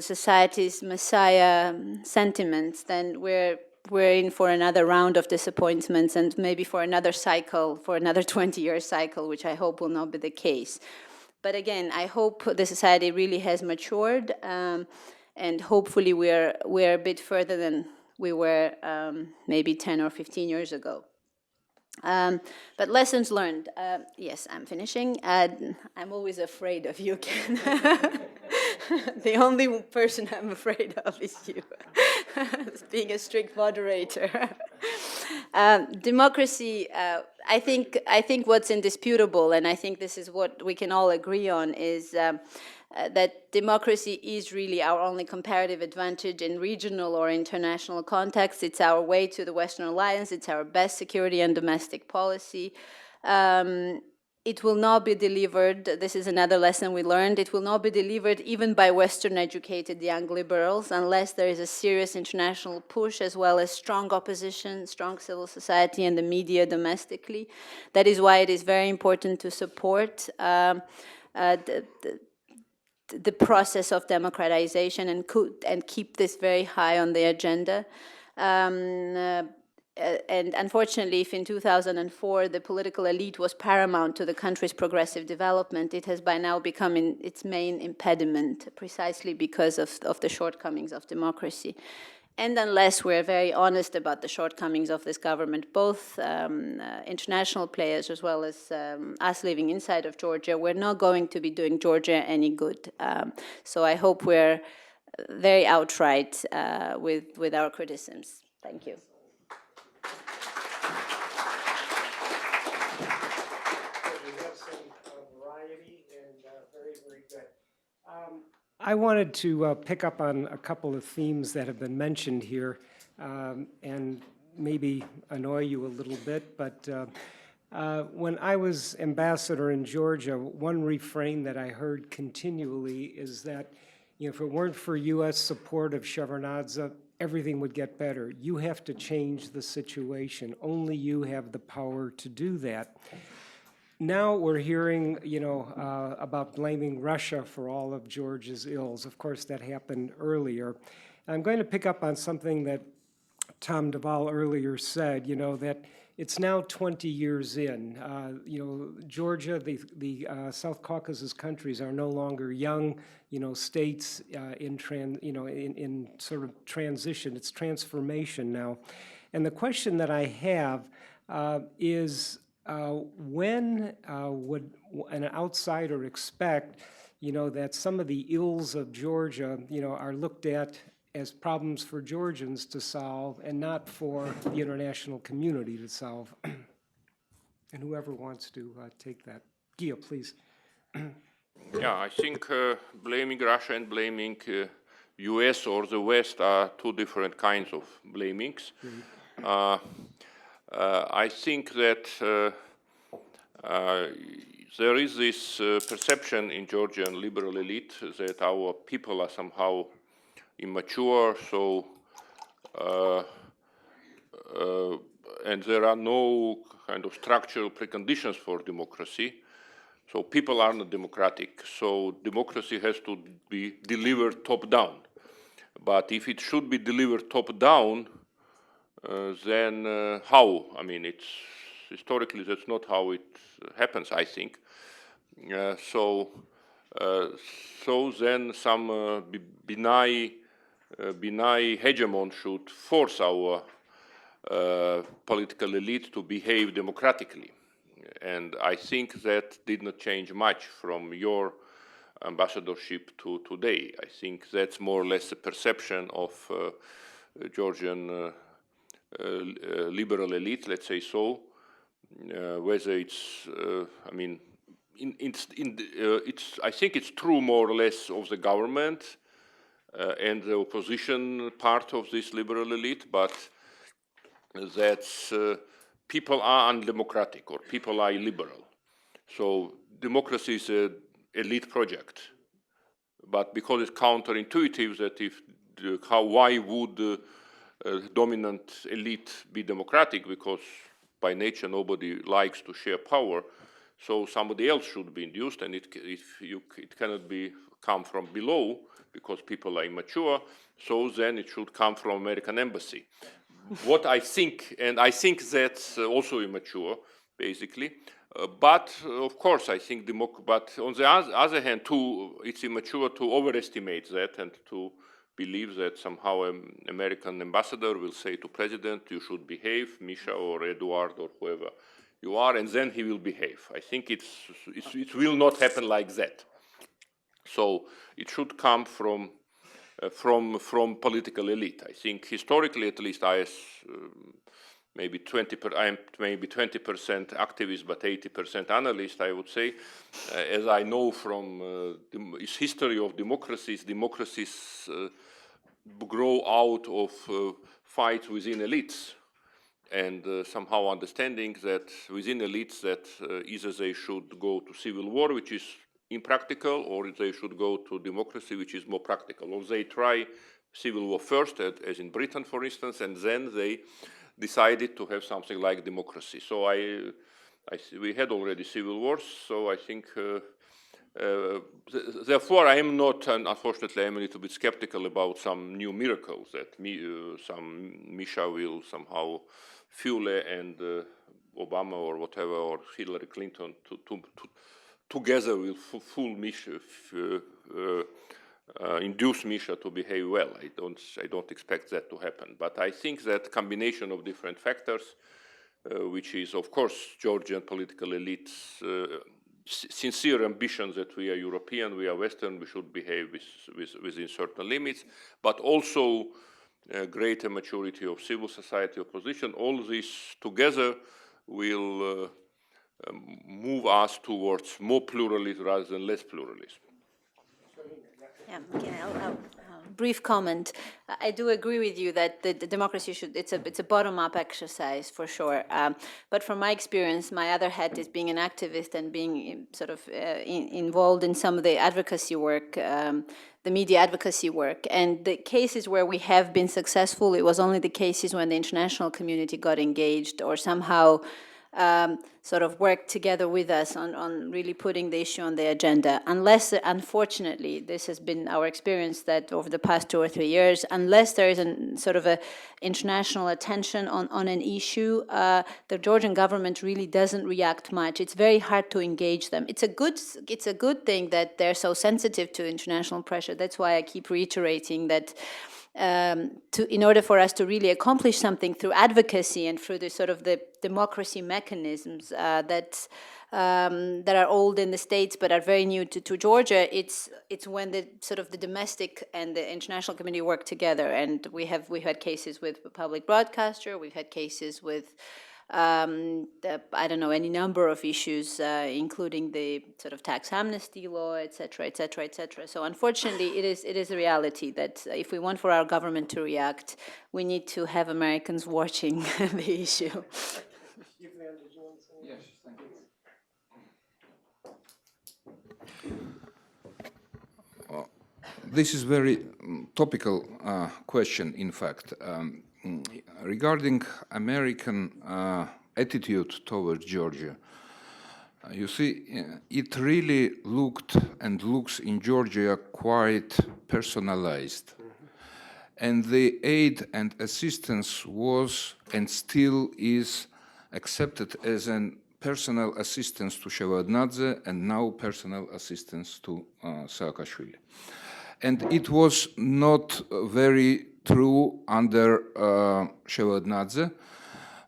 society's messiah sentiments, then we're in for another round of disappointments and maybe for another cycle, for another 20-year cycle, which I hope will not be the case. But again, I hope the society really has matured, and hopefully we're a bit further than we were maybe 10 or 15 years ago. But lessons learned. Yes, I'm finishing. I'm always afraid of you, Ken. The only person I'm afraid of is you, being a strict moderator. Democracy, I think what's indisputable, and I think this is what we can all agree on, is that democracy is really our only comparative advantage in regional or international contexts. It's our way to the Western Alliance. It's our best security and domestic policy. It will not be delivered. This is another lesson we learned. It will not be delivered even by Western-educated young liberals unless there is a serious international push, as well as strong opposition, strong civil society, and the media domestically. That is why it is very important to support the process of democratization and keep this very high on the agenda. And unfortunately, if in 2004 the political elite was paramount to the country's progressive development, it has by now become its main impediment, precisely because of the shortcomings of democracy. And unless we're very honest about the shortcomings of this government, both international players as well as us living inside of Georgia, we're not going to be doing Georgia any good. So I hope we're very outright with our criticisms. Thank you. I wanted to pick up on a couple of themes that have been mentioned here and maybe annoy you a little bit, but when I was ambassador in Georgia, one refrain that I heard continually is that if it weren't for U.S. support of Shevardnadze, everything would get better. You have to change the situation. Only you have the power to do that. Now we're hearing, about blaming Russia for all of Georgia's ills. Of course, that happened earlier. I'm going to pick up on something that Tom Duvall earlier said, that it's now 20 years in. Georgia, the South Caucasus countries are no longer young, states in sort of transition. It's transformation now. And the question that I have is, when would an outsider expect, that some of the ills of Georgia, are looked at as problems for Georgians to solve and not for the international community to solve? And whoever wants to take that. Gia, please. Yeah, I think blaming Russia and blaming US or the West are two different kinds of blamings. I think that there is this perception in Georgian liberal elite that our people are somehow immature, and there are no kind of structural preconditions for democracy. So people are not democratic. So democracy has to be delivered top-down. But if it should be delivered top-down, then how? I mean, historically that's not how it happens, I think. So then some benign hegemon should force our political elite to behave democratically. And I think that did not change much from your ambassadorship to today. I think that's more or less a perception of Georgian liberal elite, let's say so. Whether it's, I mean, I think it's true more or less of the government and the opposition part of this liberal elite, but that's people are undemocratic or people are illiberal. So democracy is an elite project, but because it's counterintuitive that why would dominant elite be democratic? Because by nature nobody likes to share power, so somebody else should be induced, and it cannot come from below because people are immature. So then it should come from American embassy. What I think, and I think that's also immature, basically. But of course, I think, but on the other hand, too, it's immature to overestimate that and to believe that somehow an American ambassador will say to president, you should behave, Misha or Eduard or whoever you are, and then he will behave. I think it will not happen like that. So it should come from political elite. I think historically, at least, I am maybe 20% activist, but 80% analyst, I would say. As I know from the history of democracies grow out of fights within elites, and somehow understanding that within elites that either they should go to civil war, which is impractical, or they should go to democracy, which is more practical. Or they try civil war first, as in Britain, for instance, and then they decided to have something like democracy. So we had already civil wars, so I think, therefore I am not, and unfortunately I am a little bit skeptical about some new miracles that some Misha will somehow fuel and Obama or whatever, or Hillary Clinton together will induce Misha to behave well. I don't expect that to happen. But I think that combination of different factors, which is, of course, Georgian political elites' sincere ambition that we are European, we are Western, we should behave within certain limits, but also greater maturity of civil society opposition. All this together will move us towards more pluralism rather than less pluralism. Yeah, okay, I'll brief comment. I do agree with you that the democracy it's a bottom-up exercise for sure. But from my experience, my other hat is being an activist and being sort of involved in some of the advocacy work, the media advocacy work. And the cases where we have been successful, it was only the cases when the international community got engaged or somehow sort of work together with us on really putting the issue on the agenda. Unless, unfortunately, this has been our experience that over the past 2 or 3 years, unless there is sort of a international attention on an issue, the Georgian government really doesn't react much. It's very hard to engage them. It's a good thing that they're so sensitive to international pressure. That's why I keep reiterating that in order for us to really accomplish something through advocacy and through the sort of the democracy mechanisms that are old in the States but are very new to Georgia, it's when the sort of the domestic and the international community work together. And we've had cases with the public broadcaster, we've had cases with I don't know, any number of issues, including the sort of tax amnesty law, et cetera, et cetera, et cetera. So unfortunately, it is a reality that if we want for our government to react, we need to have Americans watching the issue. Yes, thank you. This is very topical question, in fact. Regarding American attitude towards Georgia, you see, it really looked and looks in Georgia quite personalized. And the aid and assistance was and still is accepted as a personal assistance to Shevardnadze and now personal assistance to Saakashvili. And it was not very true under Shevardnadze,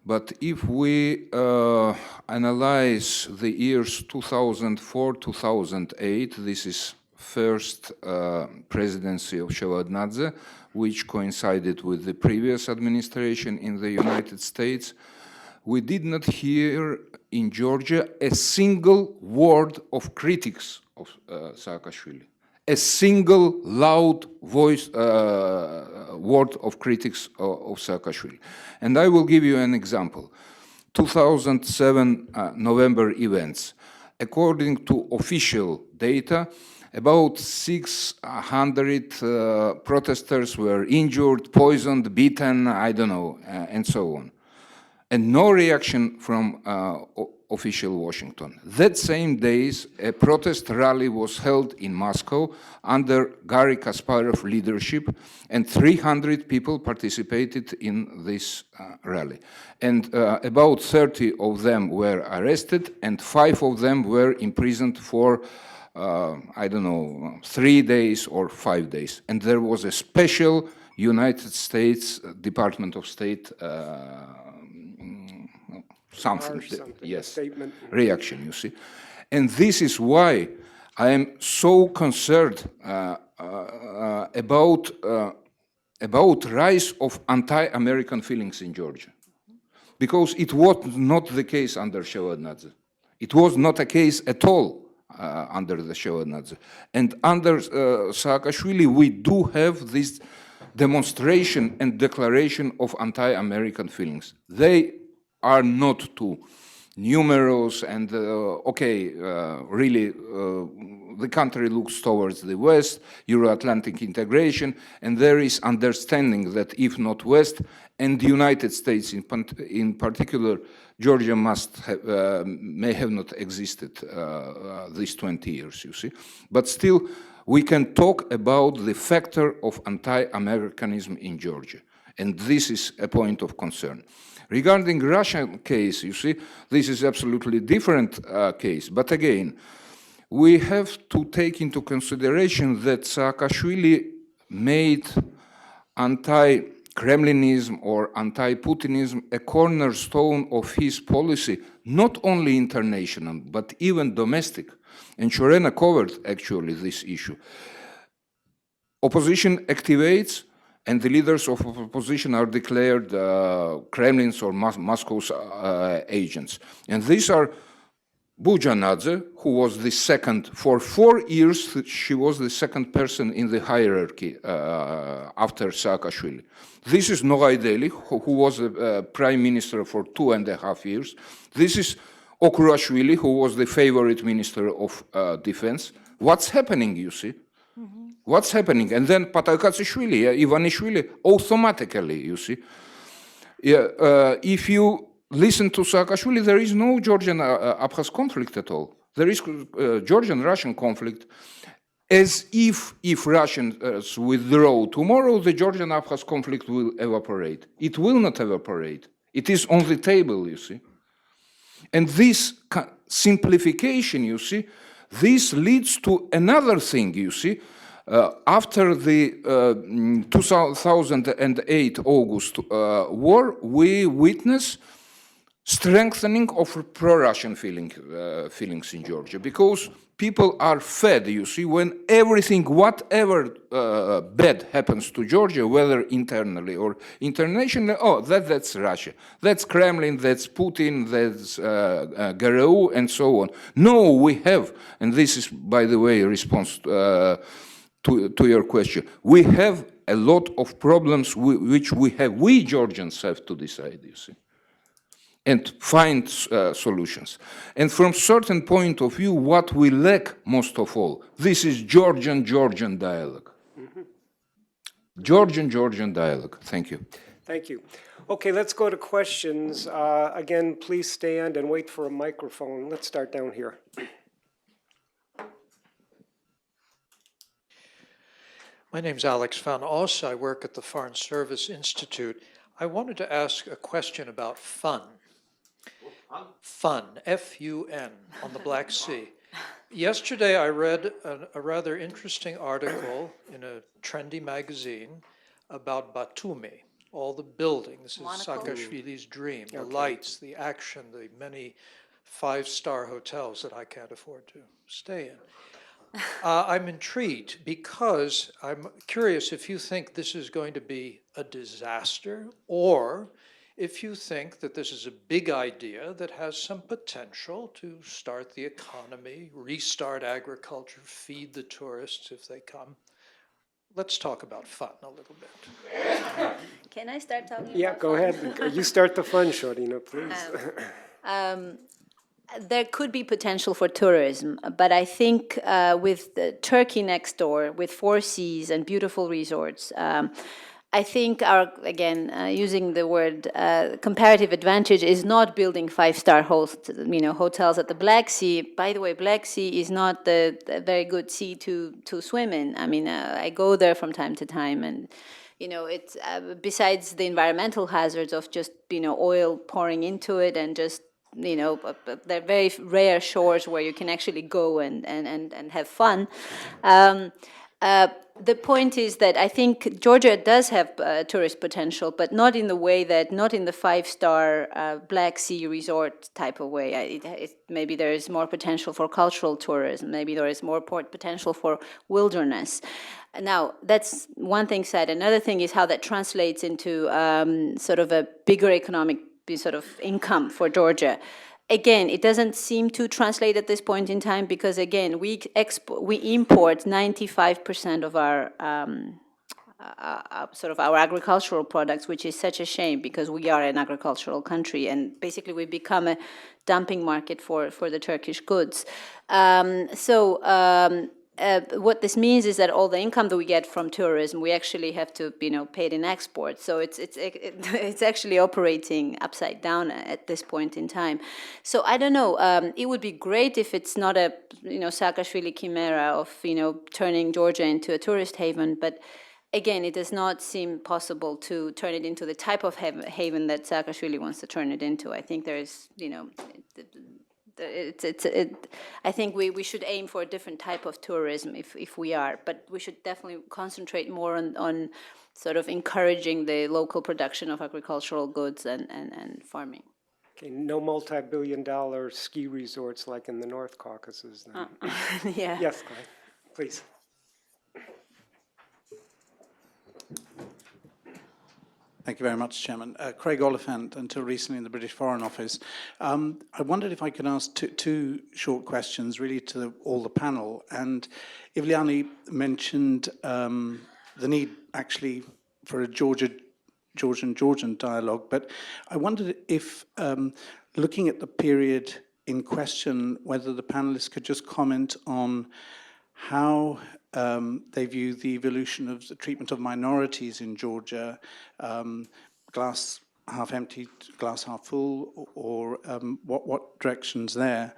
but if we analyze the years 2004-2008, this is first presidency of Shevardnadze, which coincided with the previous administration in the United States, we did not hear in Georgia a single word of critics of Saakashvili. A single loud voice, word of critics of Saakashvili. And I will give you an example. 2007 November events. According to official data, about 600 protesters were injured, poisoned, beaten, I don't know, and so on. And no reaction from official Washington. That same days, a protest rally was held in Moscow under Garry Kasparov leadership, and 300 people participated in this rally. And about 30 of them were arrested, and 5 of them were imprisoned for, I don't know, 3 days or 5 days. And there was a special United States Department of State something, yes, reaction, you see. And this is why I am so concerned about rise of anti-American feelings in Georgia. Because it was not the case under Shevardnadze. It was not a case at all under the Shevardnadze. And under Saakashvili, we do have this demonstration and declaration of anti-American feelings. They are not too numerous and, really, the country looks towards the West, Euro-Atlantic integration, and there is understanding that if not West, and the United States in particular, Georgia may have not existed these 20 years, you see. But still, we can talk about the factor of anti-Americanism in Georgia, and this is a point of concern. Regarding Russian case, you see, this is absolutely different case. But again, we have to take into consideration that Saakashvili made anti-Kremlinism or anti-Putinism a cornerstone of his policy, not only international, but even domestic. And Chorena covered actually this issue. Opposition activates, and the leaders of opposition are declared Kremlin's or Moscow's agents. And these are Bujanadze, who was the second, for 4 years, she was the second person in the hierarchy after Saakashvili. This is Nogaydeli, who was the prime minister for 2.5 years. This is Okurashvili, who was the favorite minister of defense. What's happening, you see? What's happening? And then Patakashvili, Ivanishvili, automatically, you see. If you listen to Saakashvili, there is no Georgian-Abkhaz conflict at all. There is Georgian-Russian conflict. As if Russians withdraw tomorrow, the Georgian-Abkhaz conflict will evaporate. It will not evaporate. It is on the table, you see. And this simplification, you see, this leads to another thing, you see. After the 2008 August war, we witness strengthening of pro-Russian feelings in Georgia, because people are fed, you see, when everything, whatever bad happens to Georgia, whether internally or internationally, oh, that's Russia, that's Kremlin, that's Putin, that's GRU, and so on. No, we have, and this is, by the way, a response to your question, we have a lot of problems which we Georgians have to decide, you see, and find solutions. And from certain point of view, what we lack most of all, this is Georgian dialogue. Mm-hmm. Georgian dialogue. Thank you. Thank you. Okay, let's go to questions. Again, please stand and wait for a microphone. Let's start down here. My name's Alex Van Os. I work at the Foreign Service Institute. I wanted to ask a question about fun. Fun, F-U-N, on the Black Sea. Yesterday I read a rather interesting article in a trendy magazine about Batumi, all the buildings. This is Saakashvili's dream, the lights, the action, the many five-star hotels that I can't afford to stay in. I'm intrigued because I'm curious if you think this is going to be a disaster, or if you think that this is a big idea that has some potential to start the economy, restart agriculture, feed the tourists if they come. Let's talk about fun a little bit. Can I start talking about Yeah, go ahead. You start the fun, Shorina, please. There could be potential for tourism, but I think with Turkey next door, with 4 seas and beautiful resorts, I think using the word comparative advantage is not building 5-star hotels at the Black Sea. By the way, Black Sea is not the very good sea to swim in. I mean, I go there from time to time, and it's besides the environmental hazards of just oil pouring into it and just they're very rare shores where you can actually go and have fun. The point is that I think Georgia does have tourist potential, but not in the way not in the 5-star Black Sea resort type of way. Maybe there is more potential for cultural tourism. Maybe there is more potential for wilderness. Now, that's one thing said. Another thing is how that translates into sort of a bigger economic sort of income for Georgia. Again, it doesn't seem to translate at this point in time because, again, we import 95% of our sort of our agricultural products, which is such a shame because we are an agricultural country, and basically we become a dumping market for the Turkish goods. What this means is that all the income that we get from tourism, we actually have to, pay it in exports. So it's actually operating upside down at this point in time. So I don't know. It would be great if it's not a, Saakashvili chimera of, turning Georgia into a tourist haven. But again, it does not seem possible to turn it into the type of haven that Saakashvili wants to turn it into. I think there is, I think we should aim for a different type of tourism if we are, but we should definitely concentrate more on sort of encouraging the local production of agricultural goods and farming. Okay, no multi-billion-dollar ski resorts like in the North Caucasus then. Yeah. Yes, Clyde, please. Thank you very much, Chairman. Craig Oliphant, until recently in the British Foreign Office. I wondered if I could ask two short questions, really, to all the panel. And Ivliani mentioned the need, actually, for a Georgian dialogue. But I wondered if, looking at the period in question, whether the panelists could just comment on how they view the evolution of the treatment of minorities in Georgia, glass half empty, glass half full, or what direction's there?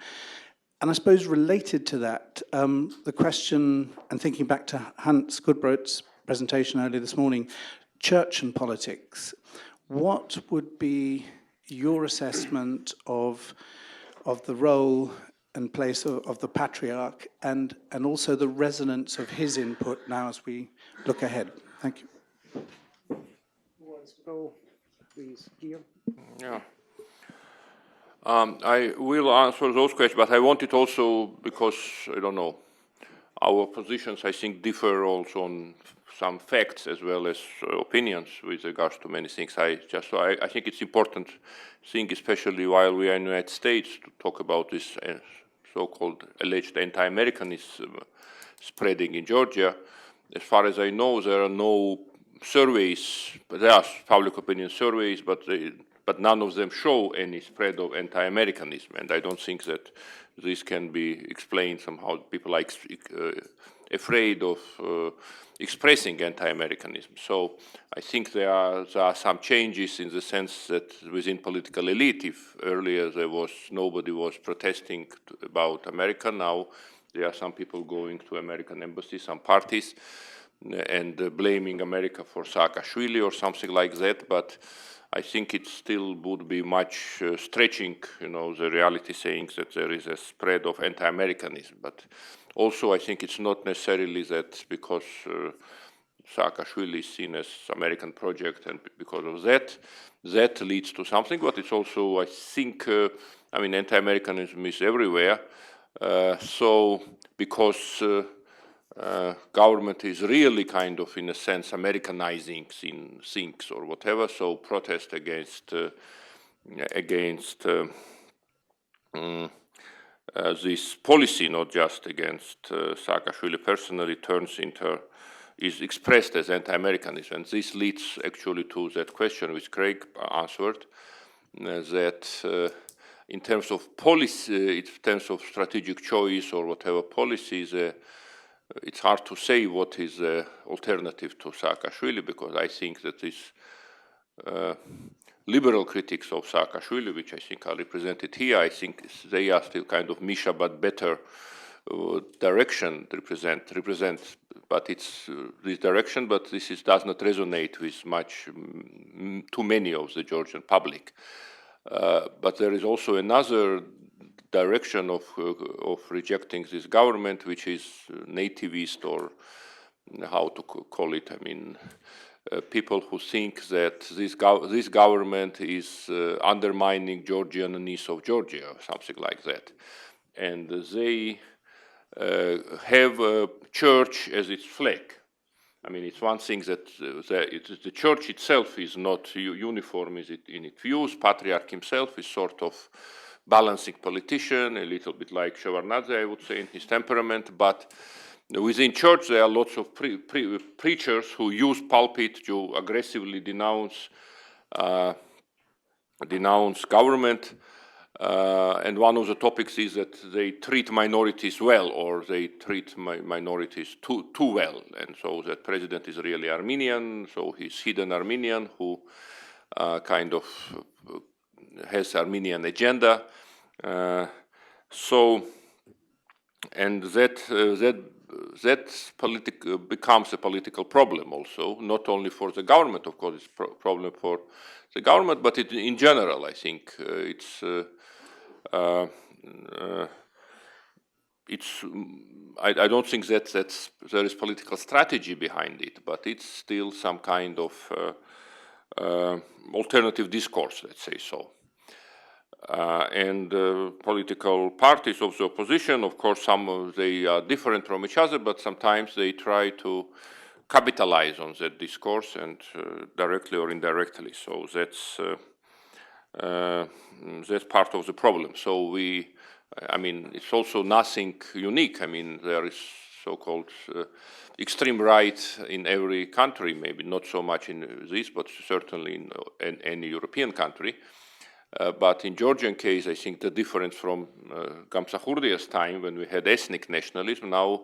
And I suppose related to that, the question, and thinking back to Hans Gudbrand's presentation earlier this morning, church and politics. What would be your assessment of the role and place of the patriarch, and also the resonance of his input now as we look ahead? Thank you. Who wants to go, please? Guillaume? Yeah. I will answer those questions, but I wanted also, because, I don't know, our positions, I think, differ also on some facts as well as opinions with regards to many things. I think it's important thing, especially while we are in the United States, to talk about this so-called alleged anti-Americanism spreading in Georgia. As far as I know, there are no surveys, there are public opinion surveys, but none of them show any spread of anti-Americanism, and I don't think that this can be explained somehow. People are afraid of expressing anti-Americanism. So I think there are some changes in the sense that within political elite, if earlier nobody was protesting about America, now there are some people going to American embassies, some parties, and blaming America for Saakashvili or something like that, but I think it still would be much stretching, the reality saying that there is a spread of anti-Americanism. But also I think it's not necessarily that because Saakashvili is seen as American project and because of that leads to something, but it's also, I think, anti-Americanism is everywhere. So because government is really kind of, in a sense, Americanizing things or whatever. So protest against this policy, not just against Saakashvili personally, is expressed as anti-Americanism, and this leads actually to that question which Craig answered, that in terms of policy, in terms of strategic choice or whatever policies. It's hard to say what is the alternative to Saakashvili, because I think that these liberal critics of Saakashvili, which I think are represented here, I think they are still kind of Misha but better direction represent, but it's this direction, but this does not resonate with too many of the Georgian public. But there is also another direction of rejecting this government, which is nativist, or how to call it. People who think that this government is undermining Georgianness of Georgia, or something like that, and they have a church as its flag. It's one thing that the church itself is not uniform in its views. Patriarch himself is sort of balancing politician, a little bit like Shevardnadze, I would say, in his temperament. But within church, there are lots of preachers who use pulpit to aggressively denounce government. And one of the topics is that they treat minorities well, or they treat minorities too well. And so that president is really Armenian, so he's hidden Armenian who kind of has Armenian agenda. And that becomes a political problem also, not only for the government, of course, it's a problem for the government, but in general, I think I don't think that there is political strategy behind it, but it's still some kind of alternative discourse, let's say so. And political parties of the opposition, of course, they are different from each other, but sometimes they try to capitalize on that discourse, and directly or indirectly. So that's part of the problem. So it's also nothing unique. There is so-called extreme right in every country, maybe not so much in this, but certainly in any European country. But in Georgian case, I think the difference from Gamsahurdia's time, when we had ethnic nationalism, now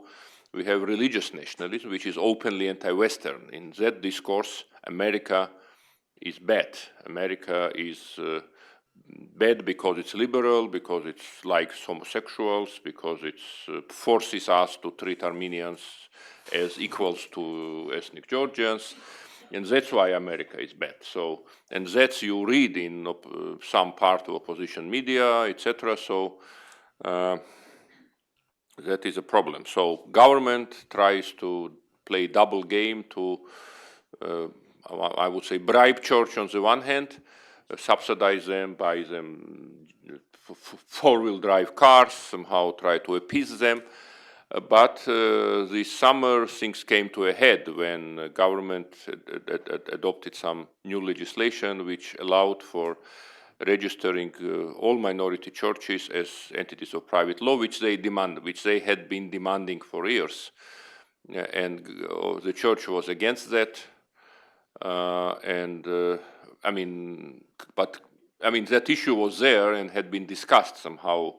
we have religious nationalism, which is openly anti-Western. In that discourse, America bad. America is bad because it's liberal, because it likes homosexuals, because it forces us to treat Armenians as equals to ethnic Georgians, and that's why America is bad. So, and that's you read in some part of opposition media, etc. So that is a problem. So government tries to play double game to, I would say, bribe church on the one hand, subsidize them, buy them four-wheel drive cars, somehow try to appease them. But this summer things came to a head when government adopted some new legislation which allowed for registering all minority churches as entities of private law, which they had been demanding for years. And the church was against that. That issue was there and had been discussed somehow,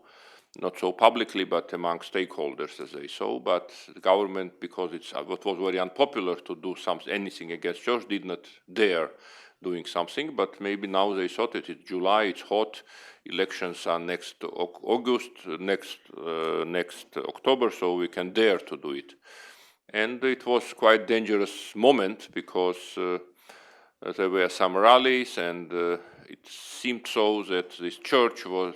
not so publicly, but among stakeholders, as they saw. But the government, because it was very unpopular to do anything against church, did not dare doing something. But maybe now they thought that it's July, it's hot, elections are next August, next October, so we can dare to do it. And it was quite dangerous moment because there were some rallies, and it seemed so that this church was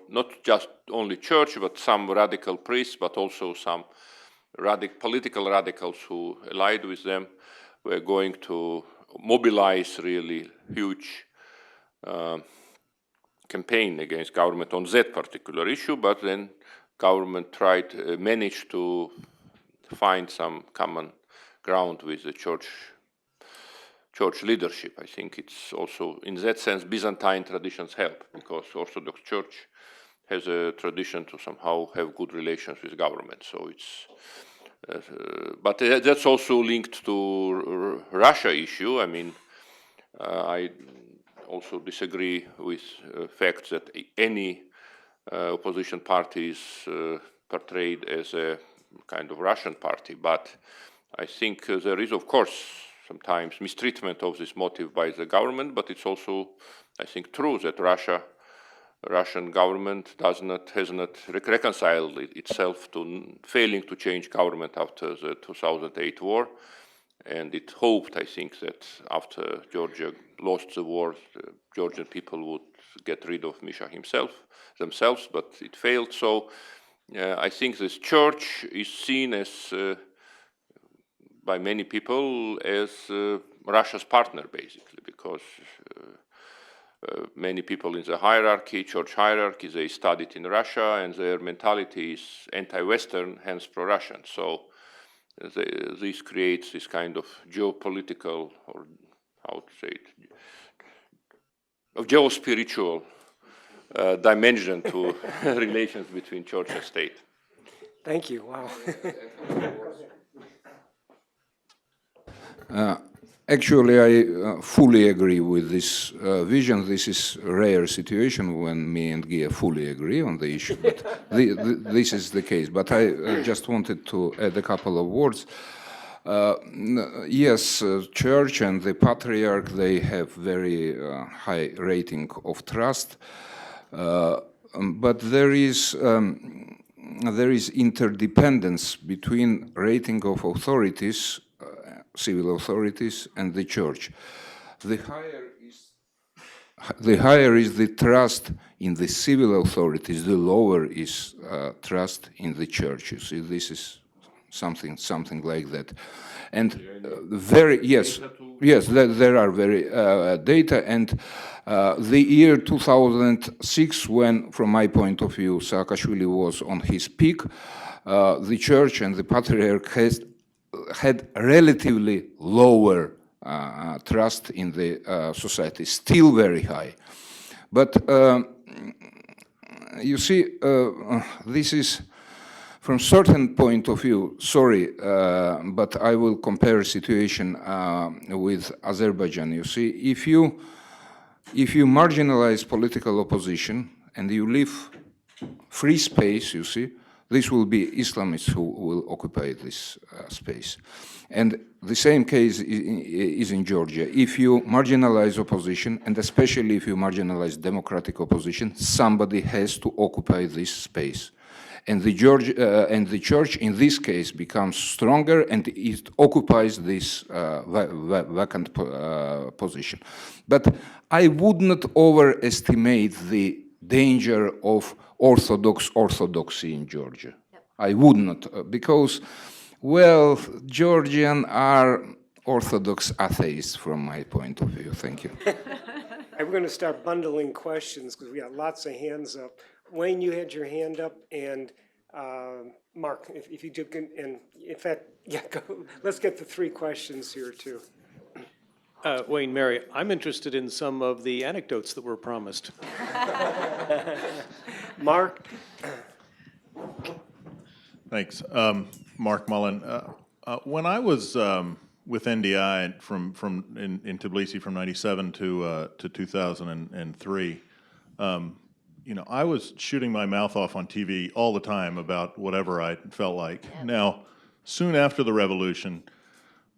not just only church, but some radical priests, but also some political radicals who allied with them were going to mobilize really huge campaign against government on that particular issue. But then government managed to find some common ground with the church leadership. I think it's also, in that sense, Byzantine traditions help, because Orthodox Church has a tradition to somehow have good relations with government. So it's, but that's also linked to Russia issue. I mean, I also disagree with the fact that any opposition party is portrayed as a kind of Russian party. But I think there is, of course, sometimes mistreatment of this motive by the government, but it's also, I think, true that Russian government has not reconciled itself to failing to change government after the 2008 war, and it hoped, I think, that after Georgia lost the war, the Georgian people would get rid of Misha themselves, but it failed. So I think this church is seen as by many people as Russia's partner, basically, because many people in the hierarchy, church hierarchy, they studied in Russia, and their mentality is anti-Western, hence pro-Russian. So this creates this kind of geopolitical, or how to say it, of geospiritual dimension to relations between church and state. Thank you. Wow. Actually, I fully agree with this vision. This is a rare situation when me and Gia fully agree on the issue, but this is the case. But I just wanted to add a couple of words. Yes, church and the patriarch, they have very high rating of trust, but there is interdependence between rating of authorities, civil authorities, and the church. The higher is the trust in the civil authorities, the lower is trust in the church. You see, this is something like that. And yes, there are very data. And the year 2006, when, from my point of view, Saakashvili was on his peak, the church and the patriarch had relatively lower trust in the society, still very high. But you see, this is, from certain point of view, sorry, but I will compare situation with Azerbaijan. You see, if you marginalize political opposition and you leave free space, you see, this will be Islamists who will occupy this space. And the same case is in Georgia. If you marginalize opposition, and especially if you marginalize democratic opposition, somebody has to occupy this space. And the church in this case becomes stronger, and it occupies this vacant position. But I would not overestimate the danger of orthodoxy in Georgia. Yep. I would not, because, well, Georgians are orthodox atheists from my point of view. Thank you. I'm going to start bundling questions because we got lots of hands up. Wayne, you had your hand up, and Mark, if you did, and in fact, yeah, go. Let's get the 3 questions here too. Wayne, Mary, I'm interested in some of the anecdotes that were promised. Mark? Thanks. Mark Mullen. When I was with NDI in Tbilisi from 97 to 2003, you know, I was shooting my mouth off on TV all the time about whatever I felt like. Yep. Now, soon after the revolution,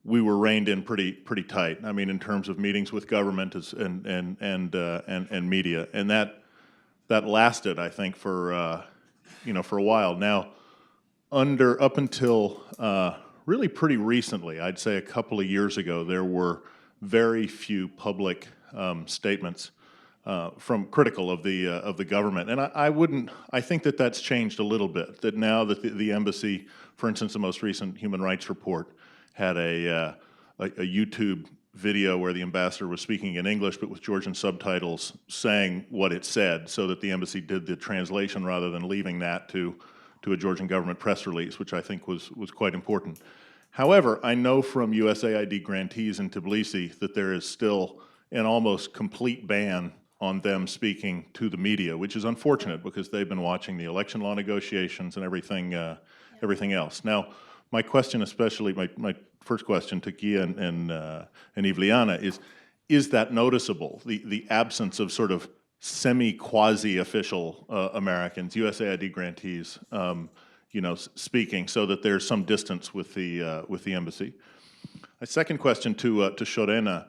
we were reined in pretty tight. I mean, in terms of meetings with government and media, and that lasted, I think, for you know, for a while. Now, up until really pretty recently, I'd say a couple of years ago, there were very few public statements from critical of the government, and I think that that's changed a little bit. That now that the embassy, for instance, the most recent human rights report had a YouTube video where the ambassador was speaking in English but with Georgian subtitles saying what it said, so that the embassy did the translation rather than leaving that to a Georgian government press release, which I think was quite important. However, I know from USAID grantees in Tbilisi that there is still an almost complete ban on them speaking to the media, which is unfortunate because they've been watching the election law negotiations and everything else. Now, my question, especially my first question to Gia and Ivliana, is that noticeable, the absence of sort of semi-quasi-official Americans, USAID grantees, you know, speaking, so that there's some distance with the embassy. My second question to Shorena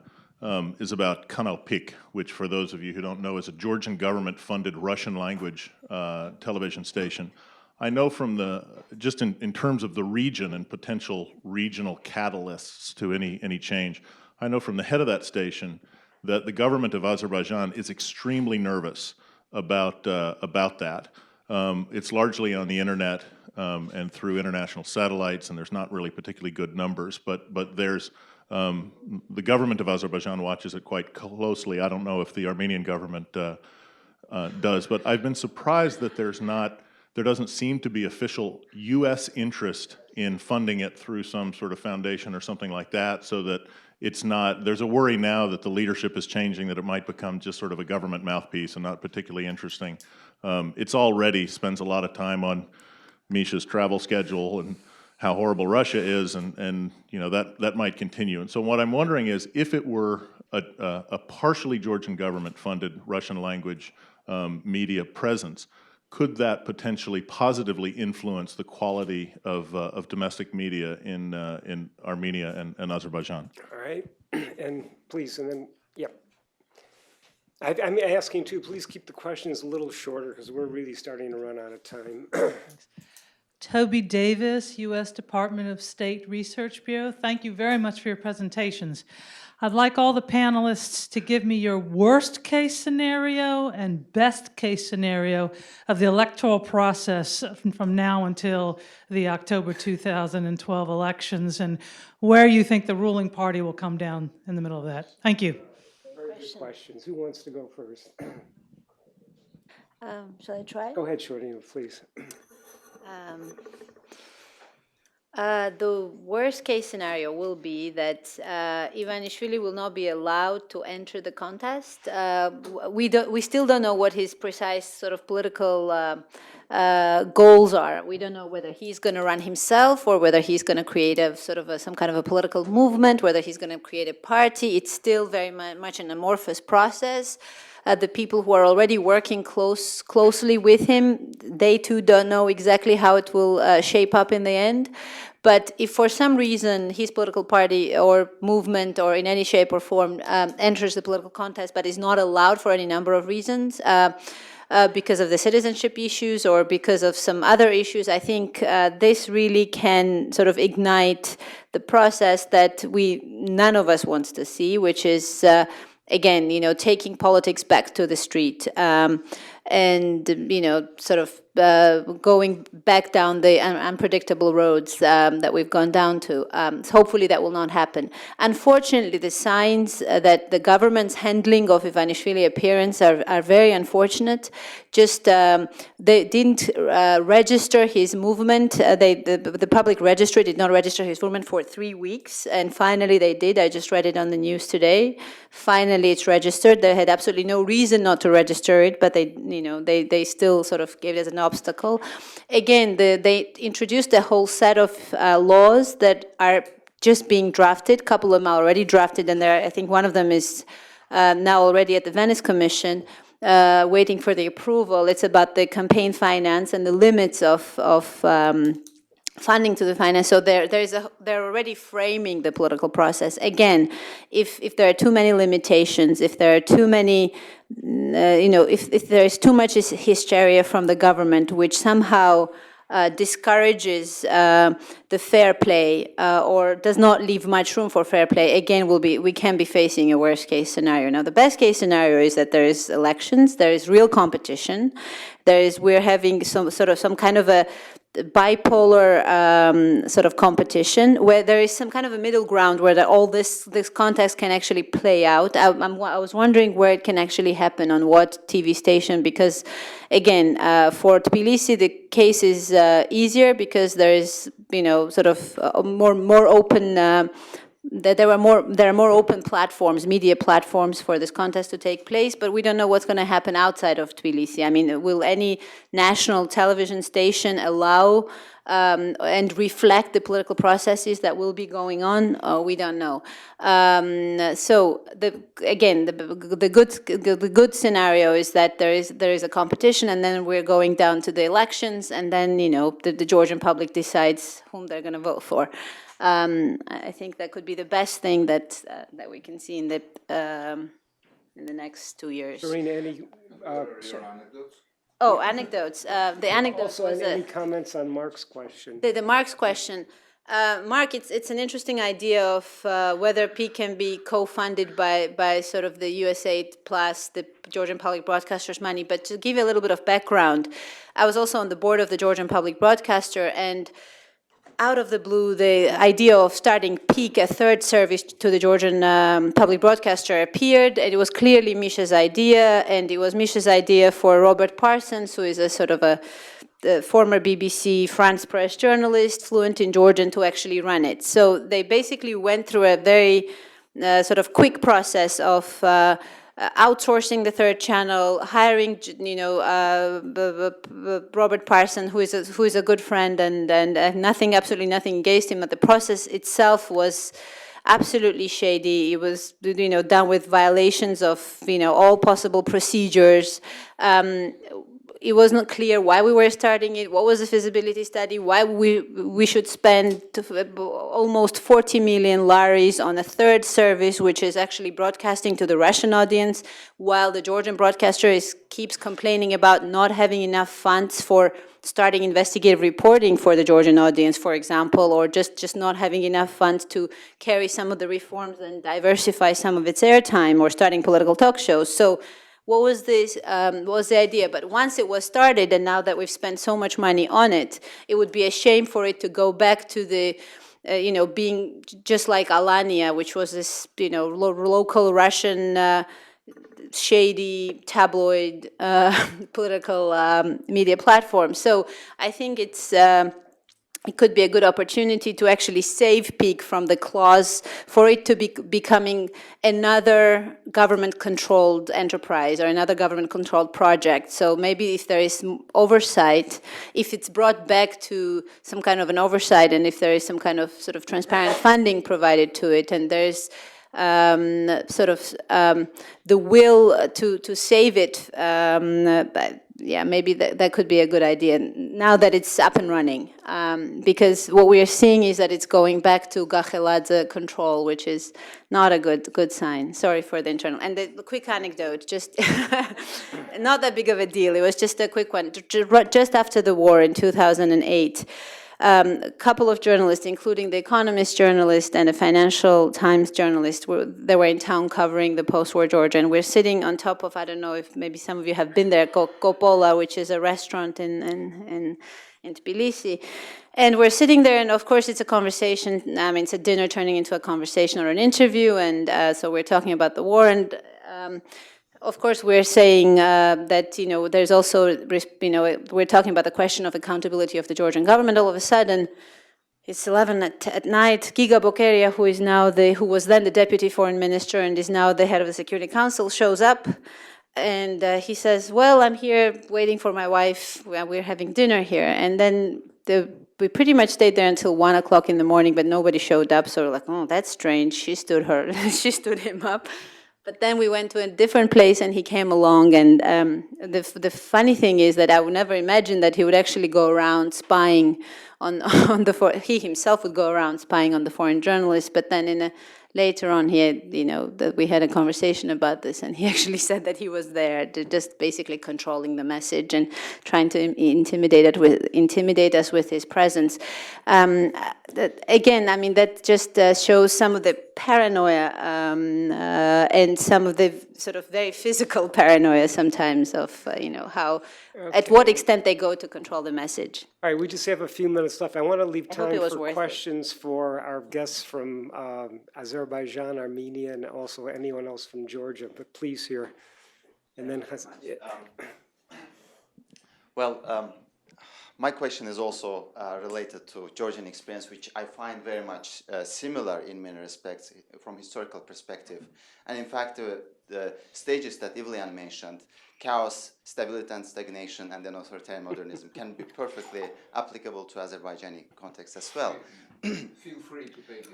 is about Kanal Pik, which, for those of you who don't know, is a Georgian government-funded Russian-language television station. I know from just in terms of the region and potential regional catalysts to any change, I know from the head of that station that the government of Azerbaijan is extremely nervous about that. It's largely on the internet and through international satellites, and there's not really particularly good numbers, but there's the government of Azerbaijan watches it quite closely. I don't know if the Armenian government does, but I've been surprised that there doesn't seem to be official U.S. interest in funding it through some sort of foundation or something like that, so that it's not, there's a worry now that the leadership is changing, that it might become just sort of a government mouthpiece and not particularly interesting. It's already spends a lot of time on Misha's travel schedule and how horrible Russia is, and you know, that might continue. And so what I'm wondering is, if it were a partially Georgian government-funded Russian language media presence, could that potentially positively influence the quality of domestic media in Armenia and Azerbaijan? All right, and please, and then, yeah. I'm asking too, please keep the questions a little shorter because we're really starting to run out of time. Toby Davis, U.S. Department of State Research Bureau. Thank you very much for your presentations. I'd like all the panelists to give me your worst case scenario and best case scenario of the electoral process from now until the October 2012 elections, and where you think the ruling party will come down in the middle of that. Thank you. Very good questions. Who wants to go first? Shall I try? Go ahead, Shorty, please. The worst case scenario will be that Ivanishvili will not be allowed to enter the contest. We still don't know what his precise sort of political goals are. We don't know whether he's going to run himself or whether he's going to create a sort of some kind of a political movement, whether he's going to create a party. It's still very much an amorphous process. the people who are already working closely with him, they too don't know exactly how it will shape up in the end. But if for some reason his political party or movement or in any shape or form enters the political contest but is not allowed for any number of reasons, because of the citizenship issues or because of some other issues, I think this really can sort of ignite the process that none of us wants to see, which is, again, taking politics back to the street. And, sort of going back down the unpredictable roads that we've gone down to. So hopefully that will not happen. Unfortunately, the signs that the government's handling of Ivanishvili appearance are very unfortunate. Just they didn't register his movement. The public registry did not register his movement for 3 weeks, and finally they did. I just read it on the news today. Finally, it's registered. They had absolutely no reason not to register it, but they still sort of gave it as an obstacle. Again, they introduced a whole set of laws that are just being drafted. A couple of them are already drafted, and I think one of them is now already at the Venice Commission, waiting for the approval. It's about the campaign finance and the limits of funding to the finance. So they're already framing the political process. Again, if there are too many limitations, if there are too many, if there is too much hysteria from the government, which somehow discourages the fair play or does not leave much room for fair play, again, we can be facing a worst case scenario. Now, the best case scenario is that there is elections, there is real competition, we're having some kind of a bipolar sort of competition where there is some kind of a middle ground where all this context can actually play out. I was wondering where it can actually happen, on what TV station, because again, for Tbilisi the case is easier because there is sort of more open. That there are more open platforms, media platforms for this contest to take place, but we don't know what's going to happen outside of Tbilisi. I mean, will any national television station allow and reflect the political processes that will be going on? We don't know. So the good scenario is that there is a competition, and then we're going down to the elections, and then the Georgian public decides whom they're going to vote for. I think that could be the best thing that we can see in the next 2 years. Serena, any Oh, anecdotes. The anecdotes also was any comments on Mark's question? the Mark's question. Mark, it's an interesting idea of whether P can be co-funded by sort of the USAID plus the Georgian Public Broadcaster's money. But to give you a little bit of background, I was also on the board of the Georgian Public Broadcaster, and out of the blue, the idea of starting Peak, a third service to the Georgian public broadcaster, appeared. It was clearly Misha's idea, and it was Misha's idea for Robert Parsons, who is a sort of a former BBC France Press journalist, fluent in Georgian, to actually run it. So they basically went through a very sort of quick process of outsourcing the third channel, hiring, Robert Parson, who is a good friend, and absolutely nothing against him. But the process itself was absolutely shady. It was, done with violations of, all possible procedures. It was not clear why we were starting it, what was the feasibility study, why we should spend almost 40 million laris on a third service, which is actually broadcasting to the Russian audience, while the Georgian broadcaster keeps complaining about not having enough funds for starting investigative reporting for the Georgian audience, for example, or just not having enough funds to carry some of the reforms and diversify some of its airtime, or starting political talk shows. So what was the idea? But once it was started, and now that we've spent so much money on it, it would be a shame for it to go back to the, being just like Alania, which was this, local Russian shady tabloid political media platform. So I think it could be a good opportunity to actually save Peak from the clause for it to be becoming another government-controlled enterprise or another government-controlled project. So maybe if there is oversight, if it's brought back to some kind of an oversight, and if there is some kind of sort of transparent funding provided to it, and there's the will to save it. But yeah, maybe that could be a good idea now that it's up and running. Because what we are seeing is that it's going back to Gacheladze control, which is not a good sign. Sorry for the internal. And the quick anecdote, just not that big of a deal. It was just a quick one. Just after the war in 2008, a couple of journalists, including the Economist journalist and a Financial Times journalist, they were in town covering the post-war Georgia, and we're sitting on top of, I don't know if maybe some of you have been there, Kopola, which is a restaurant in Tbilisi. And we're sitting there, and of course it's a conversation. I mean, it's a dinner turning into a conversation or an interview, and so we're talking about the war, and of course, we're saying that, there's also, we're talking about the question of accountability of the Georgian government. All of a sudden, it's 11 at night. Giga Bokeria, who was then the deputy foreign minister and is now the head of the Security Council, shows up, and he says, "Well, I'm here waiting for my wife. We're having dinner here." And then we pretty much stayed there until 1 o'clock in the morning, but nobody showed up. So we're like, "Oh, that's strange." She stood him up. But then we went to a different place, and he came along. And the funny thing is that I would never imagine that he would actually go around spying on he himself would go around spying on the foreign journalists. But then later on, that we had a conversation about this, and he actually said that he was there, just basically controlling the message and trying to intimidate us with his presence. Again, I mean, that just shows some of the paranoia and some of the sort of very physical paranoia sometimes of, how, at what extent they go to control the message. All right, we just have a few minutes left. I want to leave I hope it time was for worth it. questions for our guests from Azerbaijan, Armenia, and also anyone else from Georgia, but please here. And then, my question is also related to Georgian experience, which I find very much similar in many respects from historical perspective. And in fact, the stages that Ivlian mentioned, chaos, stability and stagnation, and then authoritarian modernism can be perfectly applicable to Azerbaijani context as well. Feel free to take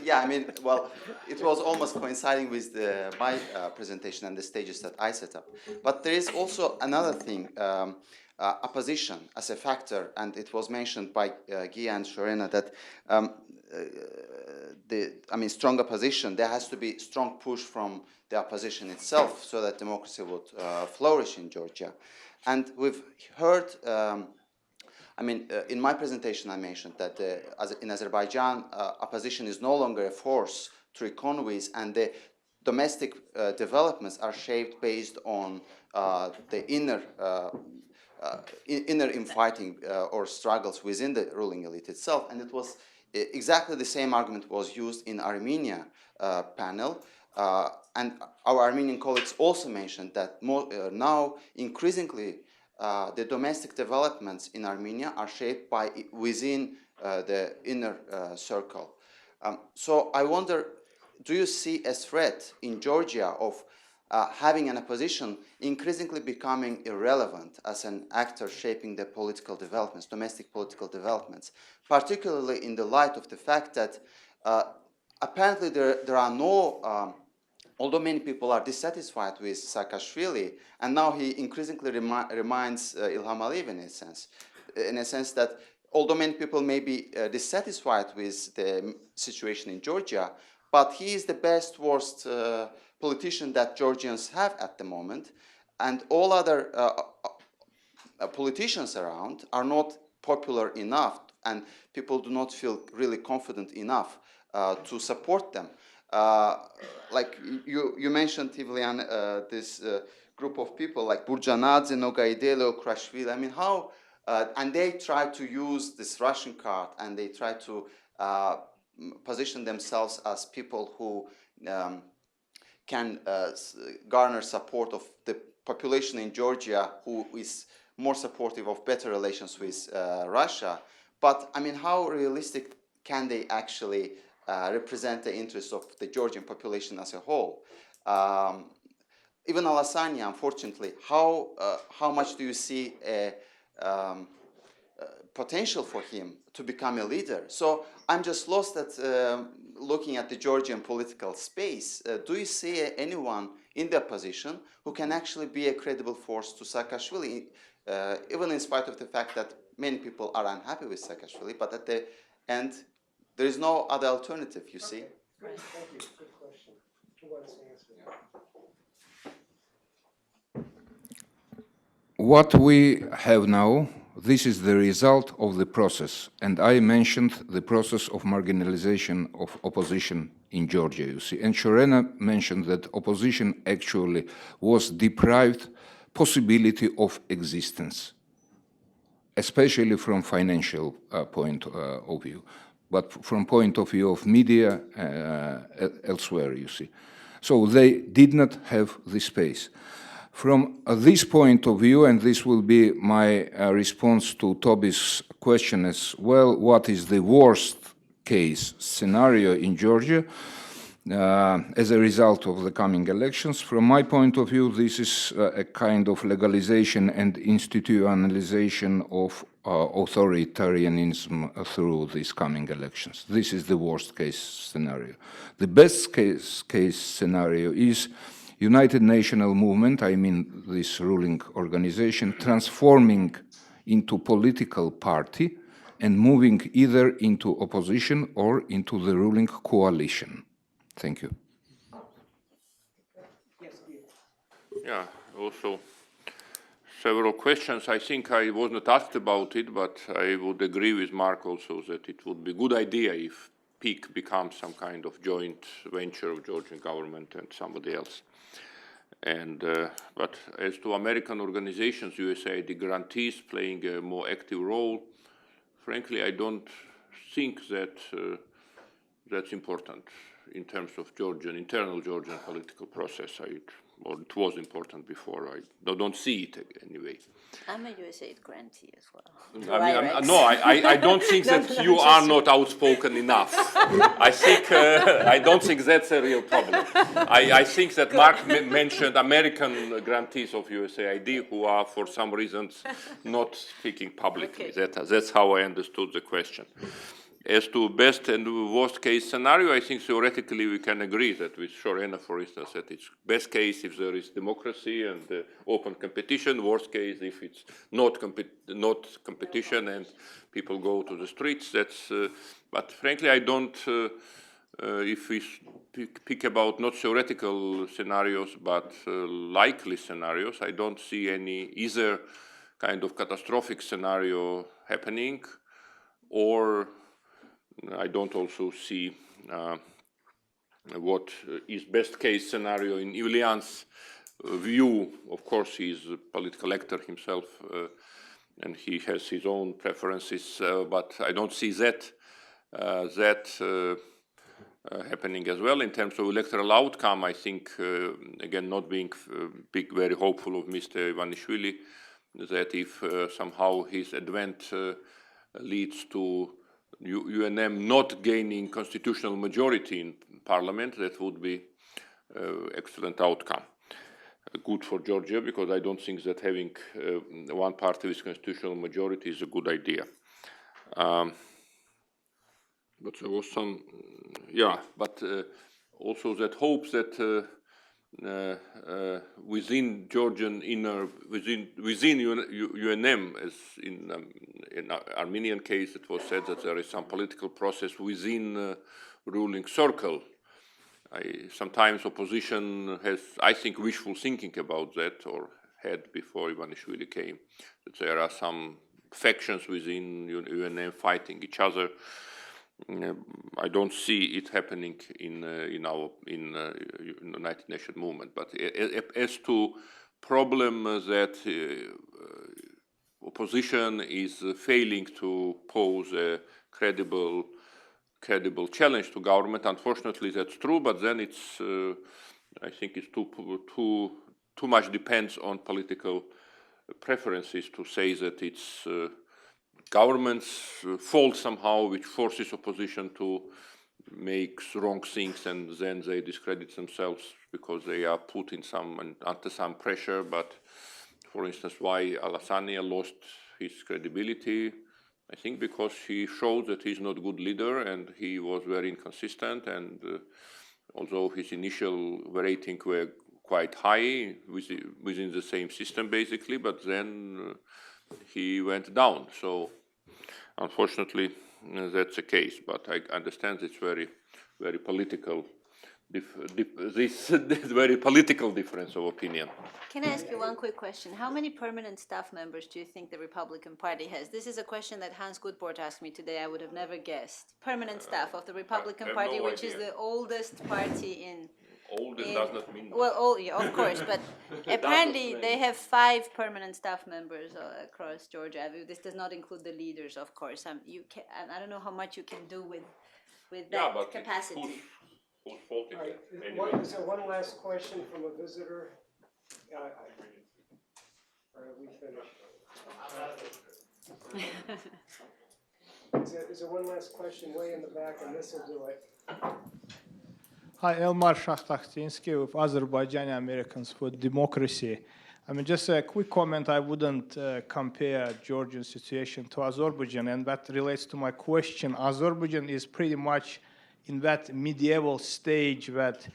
Yeah, I mean, well, it was almost coinciding with my presentation and the stages that I set up. But there is also another thing, opposition as a factor, and it was mentioned by Guy and Shorena that strong opposition, there has to be strong push from the opposition itself so that democracy would flourish in Georgia. And we've heard, in my presentation I mentioned that in Azerbaijan, opposition is no longer a force to reckon with, and the domestic developments are shaped based on the inner infighting or struggles within the ruling elite itself. And it was exactly the same argument was used in Armenia panel. And our Armenian colleagues also mentioned that now increasingly the domestic developments in Armenia are shaped by within the inner circle. So I wonder, do you see a threat in Georgia of having an opposition increasingly becoming irrelevant as an actor shaping the political developments, domestic political developments, particularly in the light of the fact that apparently there are no, although many people are dissatisfied with Saakashvili, and now he increasingly reminds Ilham Aliyev in a sense that although many people may be dissatisfied with the situation in Georgia, but he is the best, worst politician that Georgians have at the moment, and all other politicians around are not popular enough, and people do not feel really confident enough to support them. Like you mentioned, Ivlian, this group of people like Burjanadze, Nogaidele, Krashvili. I mean, how, and they try to use this Russian card, and they try to position themselves as people who can garner support of the population in Georgia who is more supportive of better relations with Russia. But I mean, how realistic can they actually represent the interests of the Georgian population as a whole? Even Alassania, unfortunately, how much do you see potential for him to become a leader. So I'm just lost at looking at the Georgian political space. Do you see anyone in that position who can actually be a credible force to Saakashvili, even in spite of the fact that many people are unhappy with Saakashvili, but at the end, there is no other alternative, you see? Thank you. Good question. Who wants to answer that? What we have now, this is the result of the process, and I mentioned the process of marginalization of opposition in Georgia, you see. And Shorena mentioned that opposition actually was deprived possibility of existence, especially from financial point of view, but from point of view of media elsewhere, you see. So they did not have the space. From this point of view, and this will be my response to Toby's question as well, what is the worst case scenario in Georgia as a result of the coming elections? From my point of view, this is a kind of legalization and institutionalization of authoritarianism through these coming elections. This is the worst case scenario. The best case scenario is United National Movement, I mean this ruling organization, transforming into political party and moving either into opposition or into the ruling coalition. Thank you. Yeah, also several questions. I think I was not asked about it, but I would agree with Mark also that it would be a good idea if PEAK becomes some kind of joint venture of Georgian government and somebody else. And but as to American organizations, USAID grantees playing a more active role, frankly, I don't think that that's important in terms of internal Georgian political process. Or it was important before. I don't see it anyway. I'm a USAID grantee as well. I don't think that you are not outspoken enough. I don't think that's a real problem. I think that Mark mentioned American grantees of USAID who are, for some reasons, not speaking publicly. Okay. That's how I understood the question. As to best and worst case scenario, I think theoretically we can agree that with Shorena, for instance, that it's best case if there is democracy and open competition, worst case if it's not competition and people go to the streets. That's, but frankly, I don't, if we speak about not theoretical scenarios, but likely scenarios, I don't see any either kind of catastrophic scenario happening, or I don't also see what is best case scenario in Iulian's view. Of course, he's a political actor himself, and he has his own preferences, but I don't see that happening as well. In terms of electoral outcome, I think, again, not being very hopeful of Mr. Ivanishvili, that if somehow his advent leads to UNM not gaining constitutional majority in parliament, that would be excellent outcome. Good for Georgia, because I don't think that having one party with constitutional majority is a good idea. But there was some, but also that hope that within Georgian within UNM, as in Armenian case, it was said that there is some political process within ruling circle. Sometimes opposition has, I think, wishful thinking about that, or had before Ivanishvili came, that there are some factions within UNM fighting each other. I don't see it happening in the United Nations movement. But as to problem that opposition is failing to pose a credible challenge to government, unfortunately that's true. But then it's I think it's too much depends on political preferences to say that it's government's fault somehow, which forces opposition to make wrong things, and then they discredit themselves because they are put in under some pressure. But for instance, why Alassania lost his credibility, I think because he showed that he's not a good leader and he was very inconsistent, and although his initial ratings were quite high within the same system basically, but then he went down. So unfortunately that's the case, but I understand it's very political. This very political difference of opinion. Can I ask you one quick question? How many permanent staff members do you think the Republican Party has? This is a question that Hans Gutbort asked me today. I would have never guessed. Permanent staff of the Republican Party, which is the oldest party in... Oldest does not mean... Well, yeah, of course, but apparently they have 5 permanent staff members across Georgia. This does not include the leaders, of course. I don't know how much you can do with that capacity. Whose fault is Right. it? Anyway. Is there one last question from a visitor? Are we finished? Is there one last question way in the back, and this will do it? Hi, Elmar Shahtakhtinsky with Azerbaijani Americans for Democracy. I mean, just a quick comment. I wouldn't compare Georgian situation to Azerbaijan, and that relates to my question. Azerbaijan is pretty much in that medieval stage that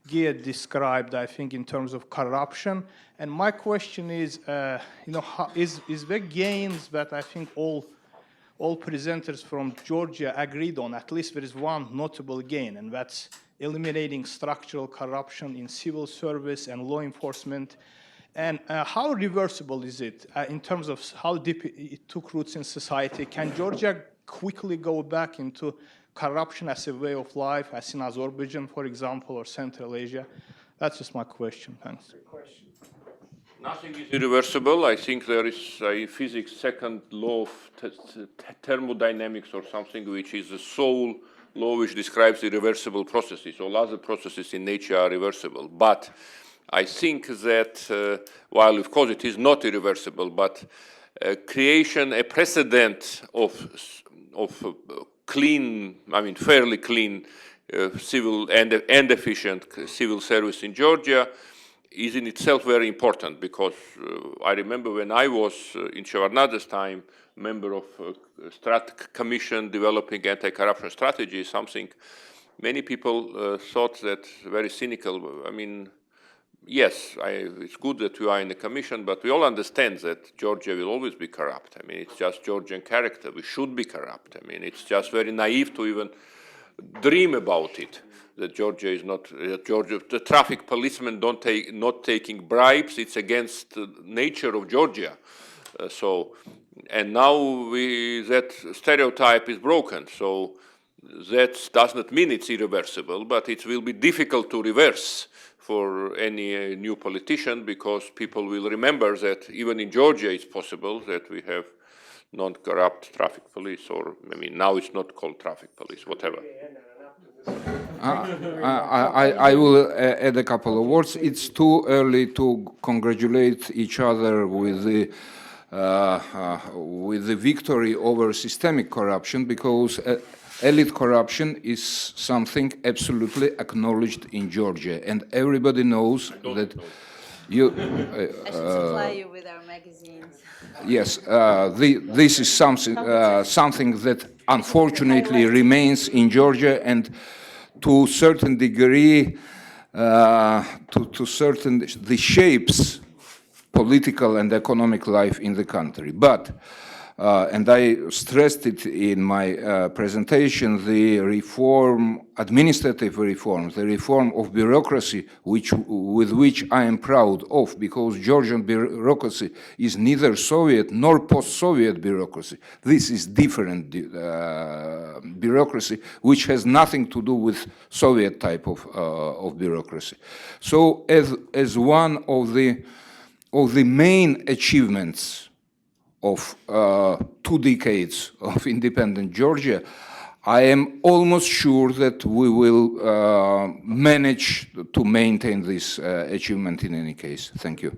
Gia described, I think, in terms of corruption. And my question is, is the gains that I think all presenters from Georgia agreed on, at least there is one notable gain, and that's eliminating structural corruption in civil service and law enforcement. And how reversible is it in terms of how deep it took roots in society? Can Georgia quickly go back into corruption as a way of life, as in Azerbaijan, for example, or Central Asia? That's just my question. Thanks. Good question. Nothing is irreversible. I think there is a physics second law of thermodynamics or something, which is the sole law which describes irreversible processes. All other processes in nature are reversible. But I think that while of course it is not irreversible, but creation a precedent of clean, I mean fairly clean civil and efficient civil service in Georgia is in itself very important, because I remember when I was in Shevardnadze's time member of commission developing anti-corruption strategy, something many people thought that very cynical. I mean, yes, it's good that we are in the commission, but we all understand that Georgia will always be corrupt. I mean, it's just Georgian character. We should be corrupt. I mean, it's just very naive to even dream about it, that Georgia is not, the traffic policemen not taking bribes. It's against the nature of Georgia. And now that stereotype is broken. So that does not mean it's irreversible, but it will be difficult to reverse for any new politician, because people will remember that even in Georgia it's possible that we have non-corrupt traffic police, or I mean now it's not called traffic police, whatever. I will add a couple of words. It's too early to congratulate each other with the victory over systemic corruption, because elite corruption is something absolutely acknowledged in Georgia, and everybody knows that you... I should supply you with our magazines. Yes, this is something that unfortunately remains in Georgia, and to a certain degree, the shapes political and economic life in the country. But, and I stressed it in my presentation, the administrative reform, the reform of bureaucracy, with which I am proud of, because Georgian bureaucracy is neither Soviet nor post-Soviet bureaucracy. This is different bureaucracy, which has nothing to do with Soviet type of bureaucracy. So, as one of the main achievements of 2 decades of independent Georgia, I am almost sure that we will manage to maintain this achievement in any case. Thank you.